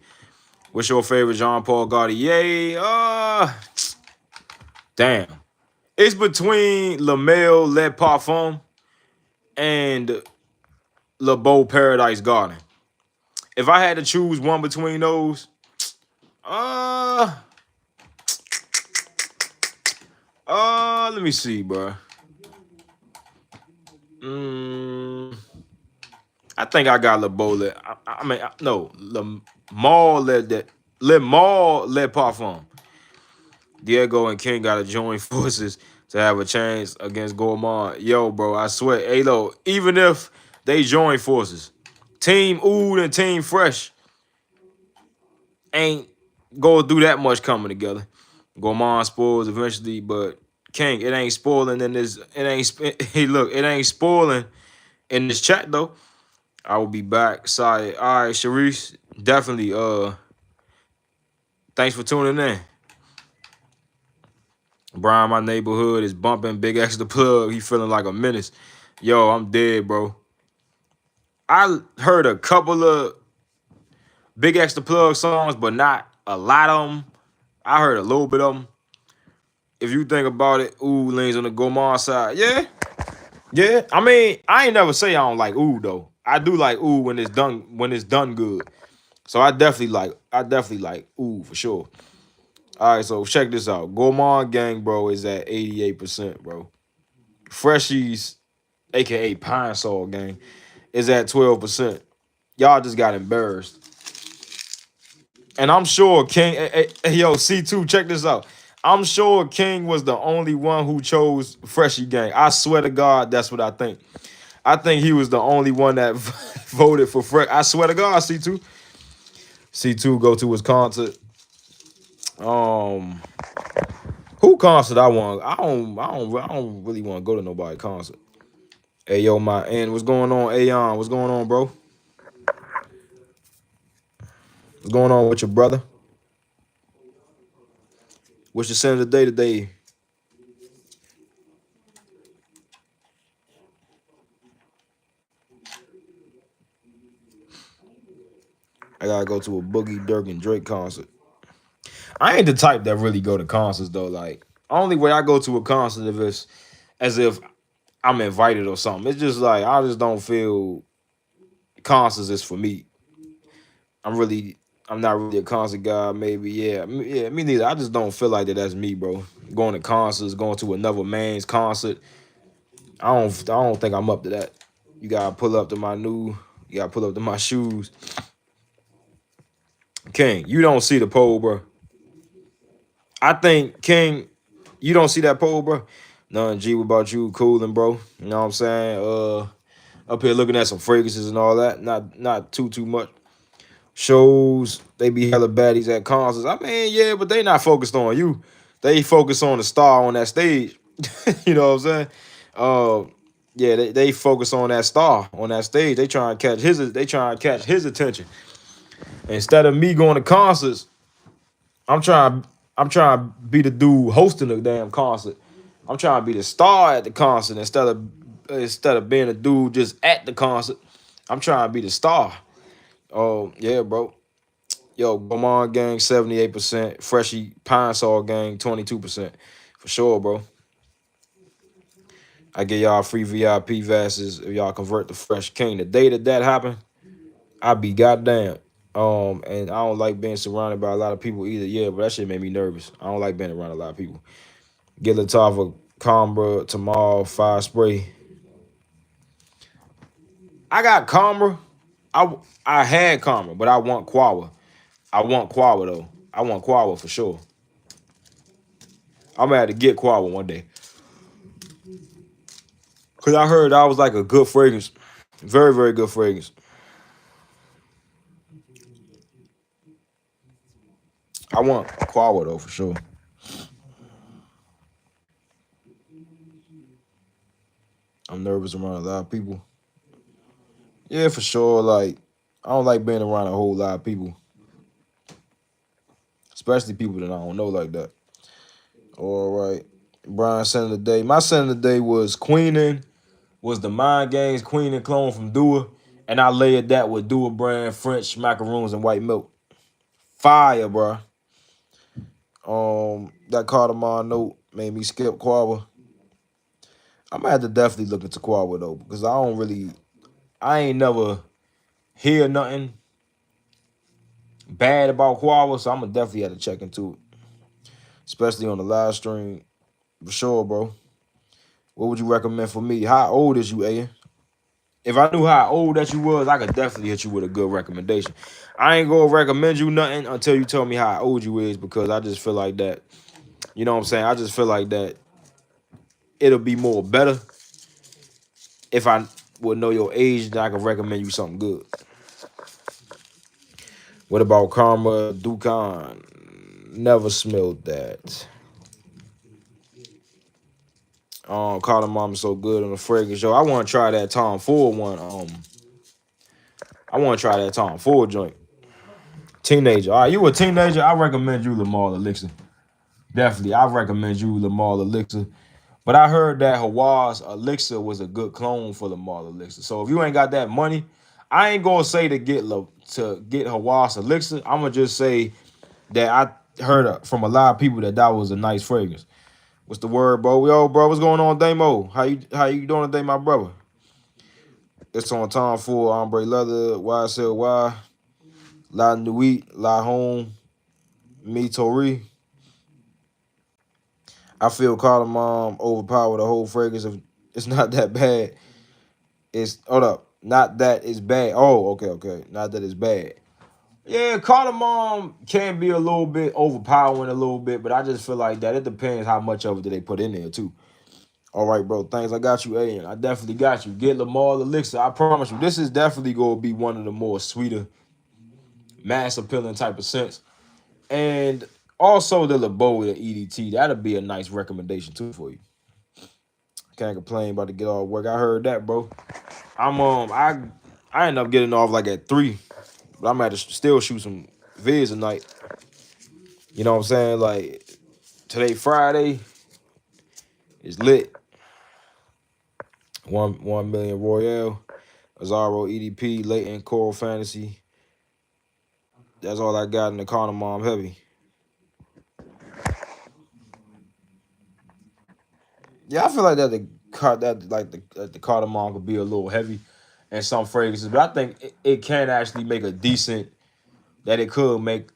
What's your favorite Jean Paul Gaultier? Damn. It's between Le Male Le Parfum and Le Beau Paradise Garden. If I had to choose one between those, let me see, bro. I think I got Le Beau Le Male Le Parfum. Diego and King gotta join forces to have a chance against Gourmand. Yo, bro, I swear, Alo, even if they join forces, Team Oud and Team Fresh ain't gonna do that much coming together. Gourmand spoils eventually, but King, it ain't spoiling in this. Hey, look, it ain't spoiling in this chat though. I will be back. Sorry. All right, Sharice, definitely. Thanks for tuning in. Brian, my neighborhood is bumping Big X the Plug. He feeling like a menace. Yo, I'm dead, bro. I heard a couple of Big X the Plug songs, but not a lot of them. I heard a little bit of them. If you think about it, Oud leans on the Gourmand side. Yeah. I mean, I ain't never say I don't like Oud though. I do like Oud when it's done good. So I definitely like Oud for sure. All right, so check this out. Gourmand gang, bro, is at 88%, bro. Freshies, aka Pine Sol gang, is at 12%. Y'all just got embarrassed. And I'm sure King, yo, C2, check this out. I'm sure King was the only one who chose Freshie Gang. I swear to God, that's what I think. I think he was the only one that voted for Fresh. I swear to God, C2. C2 go to his concert. Who concert I want? I don't really want to go to nobody concert. Hey yo, my and what's going on? Ayon, what's going on, bro? What's going on with your brother? What's your sin of the day today? I gotta go to a Boogie, Dirk, and Drake concert. I ain't the type that really go to concerts though. Like, only way I go to a concert if it's as if I'm invited or something. It's just like I just don't feel concerts is for me. I'm not really a concert guy. Maybe yeah, me neither. I just don't feel like that. That's me, bro. Going to concerts, going to another man's concert. I don't think I'm up to that. You gotta pull up to my new. You gotta pull up to my shoes. King, you don't see the poll, bro. I think King, you don't see that poll, bro. Nothing G about you, cooling, bro. You know what I'm saying? Up here looking at some fragrances and all that. Not too much. Shows they be hella baddies at concerts. I mean, yeah, but they not focused on you. They focus on the star on that stage. You know what I'm saying? Yeah, they focus on that star on that stage. They trying to catch his attention. Instead of me going to concerts, I'm trying to be the dude hosting the damn concert. I'm trying to be the star at the concert instead of being a dude just at the concert. I'm trying to be the star. Oh, yeah, bro. Yo, Gomon gang, 78%. Freshie Pine Sol gang, 22%. For sure, bro. I get y'all free VIP passes if y'all convert to Fresh King. The day that happened, I be goddamn. And I don't like being surrounded by a lot of people either. Yeah, but that shit made me nervous. I don't like being around a lot of people. Get Latava, Combra, Tamal, Fire Spray. I got Combra. I had Combra, but I want Quawa. I want Quawa though. I want Quawa for sure. I'm gonna have to get Quawa one day. Cause I heard that was like a good fragrance. Very, very good fragrance. I want Quawa though for sure. I'm nervous around a lot of people. Yeah, for sure. Like, I don't like being around a whole lot of people. Especially people that I don't know like that. All right. Brian Sin of the Day. My Sin of the Day was Queenin', was the Mind Games Queenin' clone from Dua. And I layered that with Dua brand, French macaroons, and white milk. Fire, bro. That cardamom note made me skip Quawa. I'm gonna have to definitely look into Quawa though, because I ain't never hear nothing bad about Quawa, so I'm gonna definitely have to check into it. Especially on the live stream. For sure, bro. What would you recommend for me? How old is you, Ayan? If I knew how old that you was, I could definitely hit you with a good recommendation. I ain't gonna recommend you nothing until you tell me how old you is, because I just feel like that. You know what I'm saying? I just feel like that it'll be more better if I would know your age, then I can recommend you something good. What about Karma Dukan? Never smelled that. Cardamom is so good on the fragrance. Yo, I want to try that Tom Ford one. I want to try that Tom Ford joint. Teenager. All right, you a teenager? I recommend you Lamar Elixir. Definitely, I recommend you Lamar Elixir. But I heard that Hawa's Elixir was a good clone for Lamar Elixir. So if you ain't got that money, I ain't gonna say to get Hawa's Elixir. I'm gonna just say that I heard from a lot of people that was a nice fragrance. What's the word, bro? Yo, bro, what's going on, Damo? How you doing today, my brother? It's on Tom Ford, Ombre Leather, YSLY, La Nuit, La Home, Me Tori. I feel cardamom overpower the whole fragrance. If it's not that bad, hold up. Not that it's bad. Oh, okay. Not that it's bad. Yeah, cardamom can be a little bit overpowering a little bit, but I just feel like that it depends how much of it they put in there too. All right, bro. Thanks. I got you, A. I definitely got you. Get Lamar Elixir. I promise you, this is definitely going to be one of the more sweeter, mass appealing type of scents. And also the LeBeau, the EDT. That'll be a nice recommendation too for you. Can't complain about to get all work. I heard that, bro. I end up getting off like at 3, but I'm at to still shoot some vids tonight. You know what I'm saying? Like today, Friday, is lit. 1 million Royale, Azaro EDP, Latent Coral Fantasy. That's all I got in the cardamom heavy. Yeah, I feel like that the cardamom could be a little heavy in some fragrances, but I think it can actually make a decent. That it could make,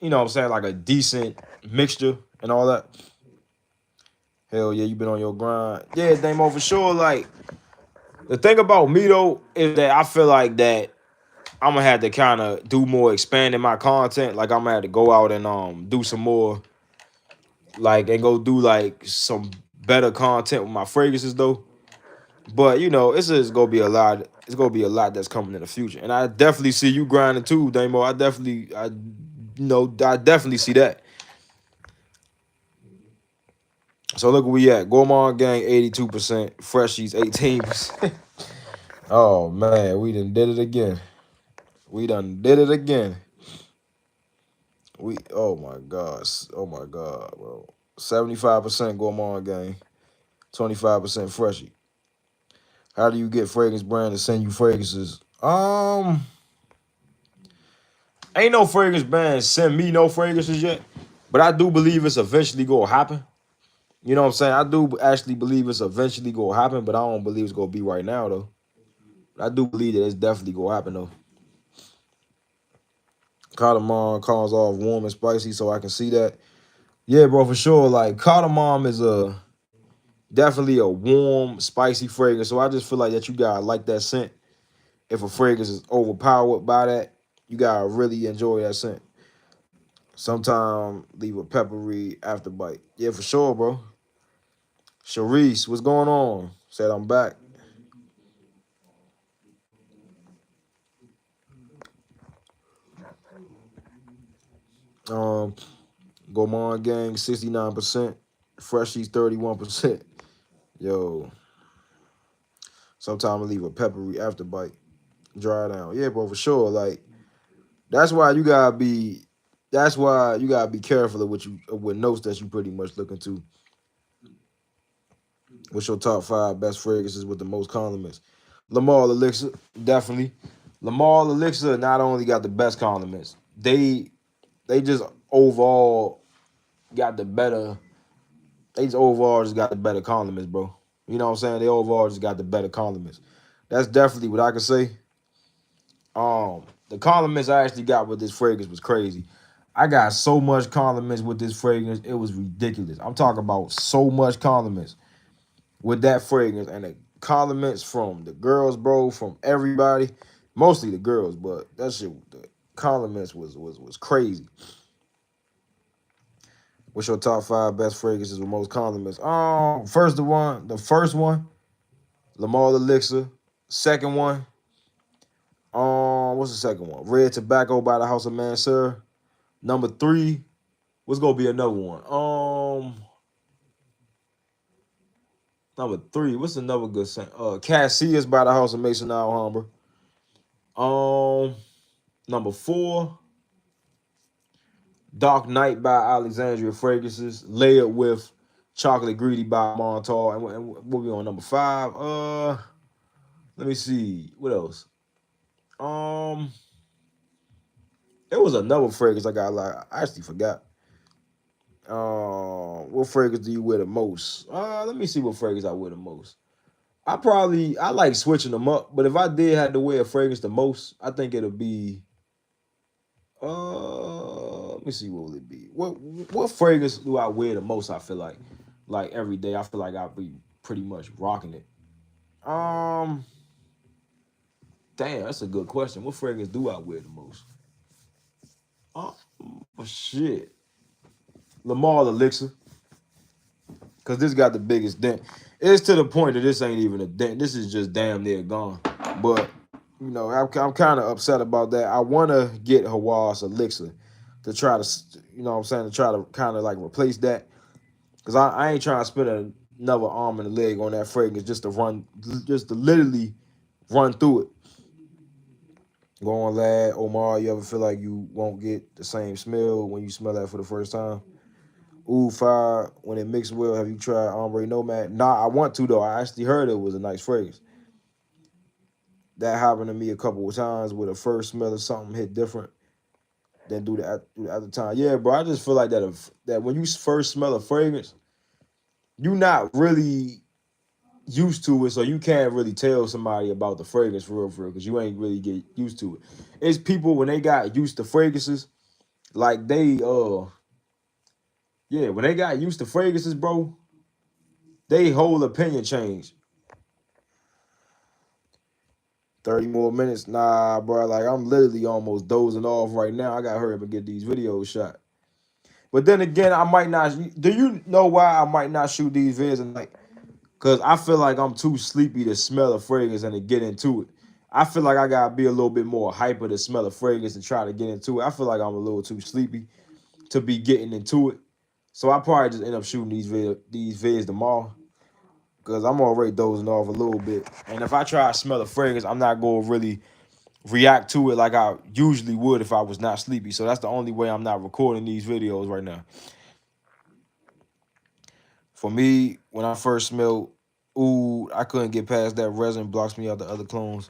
you know what I'm saying, like a decent mixture and all that. Hell yeah, you been on your grind. Yeah, Damo, for sure. Like the thing about me though is that I feel like that I'm gonna have to kind of do more expanding my content. Like I'm gonna have to go out and do some more, like and go do like some better content with my fragrances though. But you know, it's just gonna be a lot. It's gonna be a lot that's coming in the future, and I definitely see you grinding too, Damo. I definitely see that. So look where we at. Gourmand Gang 82%, Freshies 18%. Oh man, we done did it again. Oh my god, bro. 75% Gourmand Gang, 25% Freshie. How do you get fragrance brand to send you fragrances? Ain't no fragrance brand send me no fragrances yet, but I do believe it's eventually gonna happen. You know what I'm saying? I do actually believe it's eventually gonna happen, but I don't believe it's gonna be right now though. I do believe that it's definitely gonna happen though. Cardamom comes off warm and spicy, so I can see that. Yeah, bro, for sure. Like cardamom is definitely a warm, spicy fragrance. So I just feel like that you gotta like that scent. If a fragrance is overpowered by that, you gotta really enjoy that scent. Sometimes leave a peppery afterbite. Yeah, for sure, bro. Sharice, what's going on? Said I'm back. Gourmand Gang 69%, Freshies 31%. Yo, sometimes I leave a peppery afterbite, dry down. Yeah, bro, for sure. Like that's why you gotta be careful of with notes that you pretty much looking to. What's your top 5 best fragrances with the most condiments? Lamar Elixir, definitely. Lamar Elixir not only got the best condiments, they just overall got the better. They just overall just got the better condiments, bro. You know what I'm saying? They overall just got the better condiments. That's definitely what I can say. The condiments I actually got with this fragrance was crazy. I got so much condiments with this fragrance, it was ridiculous. I'm talking about so much condiments with that fragrance, and the condiments from the girls, bro, from everybody, mostly the girls, but that shit, the condiments was crazy. What's your top 5 best fragrances with most condiments? The first one, Lamar Elixir. Second one, what's the second one? Red Tobacco by the House of Mansour. Number 3, what's gonna be another one? Number 3, what's another good scent? Cassius by the House of Mason Alhambra. Number 4, Dark Knight by Alexandria Fragrances, layered with Chocolate Greedy by Montal. And we'll be on number 5. Let me see. What else? There was another fragrance I got. Like I actually forgot. What fragrance do you wear the most? Let me see what fragrance I wear the most. I like switching them up, but if I did have to wear a fragrance the most, I think it'll be. Let me see, what will it be? What fragrance do I wear the most? I feel like every day. I feel like I'll be pretty much rocking it. Damn, that's a good question. What fragrance do I wear the most? Oh, shit. Lamar Elixir. Because this got the biggest dent. It's to the point that this ain't even a dent. This is just damn near gone. But, you know, I'm kind of upset about that. I want to get Hawass Elixir to try to, you know what I'm saying, to try to kind of like replace that. Because I ain't trying to spend another arm and a leg on that fragrance just to literally run through it. Go on, lad. Omar, you ever feel like you won't get the same smell when you smell that for the first time? Ooh, fire. When it mixed well, have you tried Ombre Nomad? Nah, I want to, though. I actually heard it was a nice fragrance. That happened to me a couple of times where the first smell of something hit different than do the other time. Yeah, bro, I just feel like that when you first smell a fragrance, you're not really used to it, so you can't really tell somebody about the fragrance for real, because you ain't really get used to it. It's people when they got used to fragrances, like when they got used to fragrances, bro, they whole opinion changed. 30 more minutes, nah, bro. Like I'm literally almost dozing off right now. I gotta hurry up and get these videos shot. But then again, I might not. Do you know why I might not shoot these vids at night? Because I feel like I'm too sleepy to smell a fragrance and to get into it. I feel like I gotta be a little bit more hyper to smell a fragrance and try to get into it. I feel like I'm a little too sleepy to be getting into it. So I probably just end up shooting these vids tomorrow. Because I'm already dozing off a little bit. And if I try to smell a fragrance, I'm not going to really react to it like I usually would if I was not sleepy. So that's the only way I'm not recording these videos right now. For me, when I first smelled oud, I couldn't get past that resin. Blocks me out the other clones.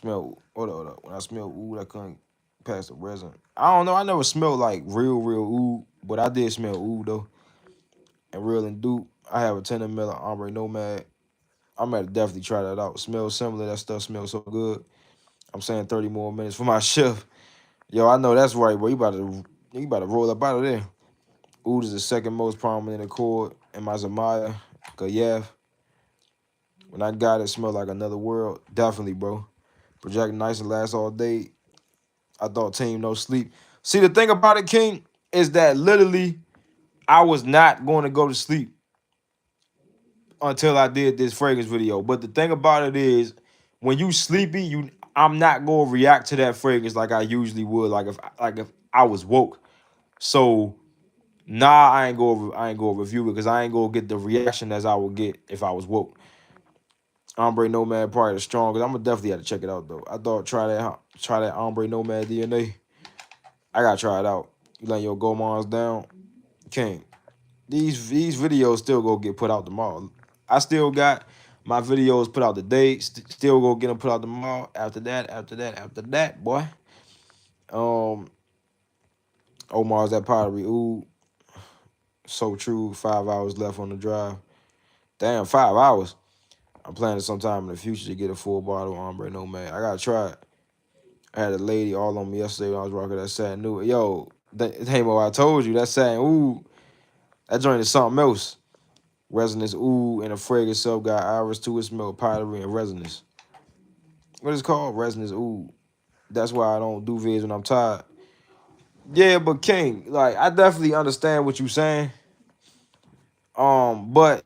Hold up. When I smelled oud, I couldn't pass the resin. I don't know. I never smelled like real oud, but I did smell oud though. And real and dupe. I have a 10 ml of Ombre Nomad. I'm gonna definitely try that out. Smells similar. That stuff smells so good. I'm saying 30 more minutes for my shift. Yo, I know that's right, boy. You about to roll up out of there. Oud is the second most prominent accord in my Zamaya. Gayev. When I got it, smelled like another world. Definitely, bro. Project nice and last all day. I thought Team No Sleep. See, the thing about it, King, is that literally I was not going to go to sleep until I did this fragrance video. But the thing about it is, when you sleepy, I'm not gonna react to that fragrance like I usually would, like if I was woke. So I ain't gonna review it because I ain't gonna get the reaction as I would get if I was woke. Ombre Nomad probably the strongest. I'm gonna definitely have to check it out though. I thought try that Ombre Nomad DNA. I gotta try it out. You letting your Gomons down, King. These videos still go get put out tomorrow. I still got my videos put out today. Still go get them put out tomorrow. After that, boy. Omar's that pottery. Ooh, so true. 5 hours left on the drive. Damn, 5 hours. I'm planning sometime in the future to get a full bottle of Ombre Nomad. I gotta try it. I had a lady all on me yesterday when I was rocking that satin new. Yo, Hamo, I told you that satin. Ooh, that joint is something else. Resonance oud and a fragrance itself got iris to it, smell pottery and resonance. What is it called? Resonance oud. That's why I don't do vids when I'm tired. Yeah, but King, like I definitely understand what you're saying. But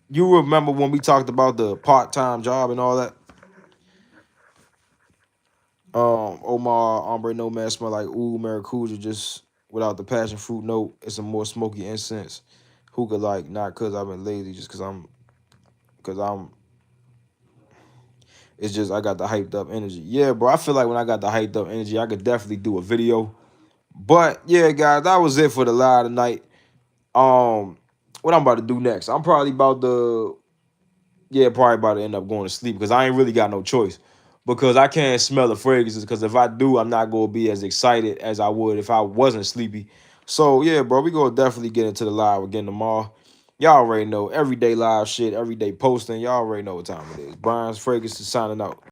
you remember when we talked about the part-time job and all that? Omar Ombre Nomad smell like oud maracuja just without the passion fruit note. It's a more smoky incense. Hookah like not cause I've been lazy, just cause it's just I got the hyped up energy. Yeah, bro. I feel like when I got the hyped up energy, I could definitely do a video. But yeah, guys, that was it for the live tonight. What I'm about to do next? I'm probably about to end up going to sleep because I ain't really got no choice. Because I can't smell the fragrances. Because if I do, I'm not gonna be as excited as I would if I wasn't sleepy. So yeah, bro, we gonna definitely get into the live again tomorrow. Y'all already know, everyday live shit, everyday posting. Y'all already know what time it is. Brian's Fragrances signing out.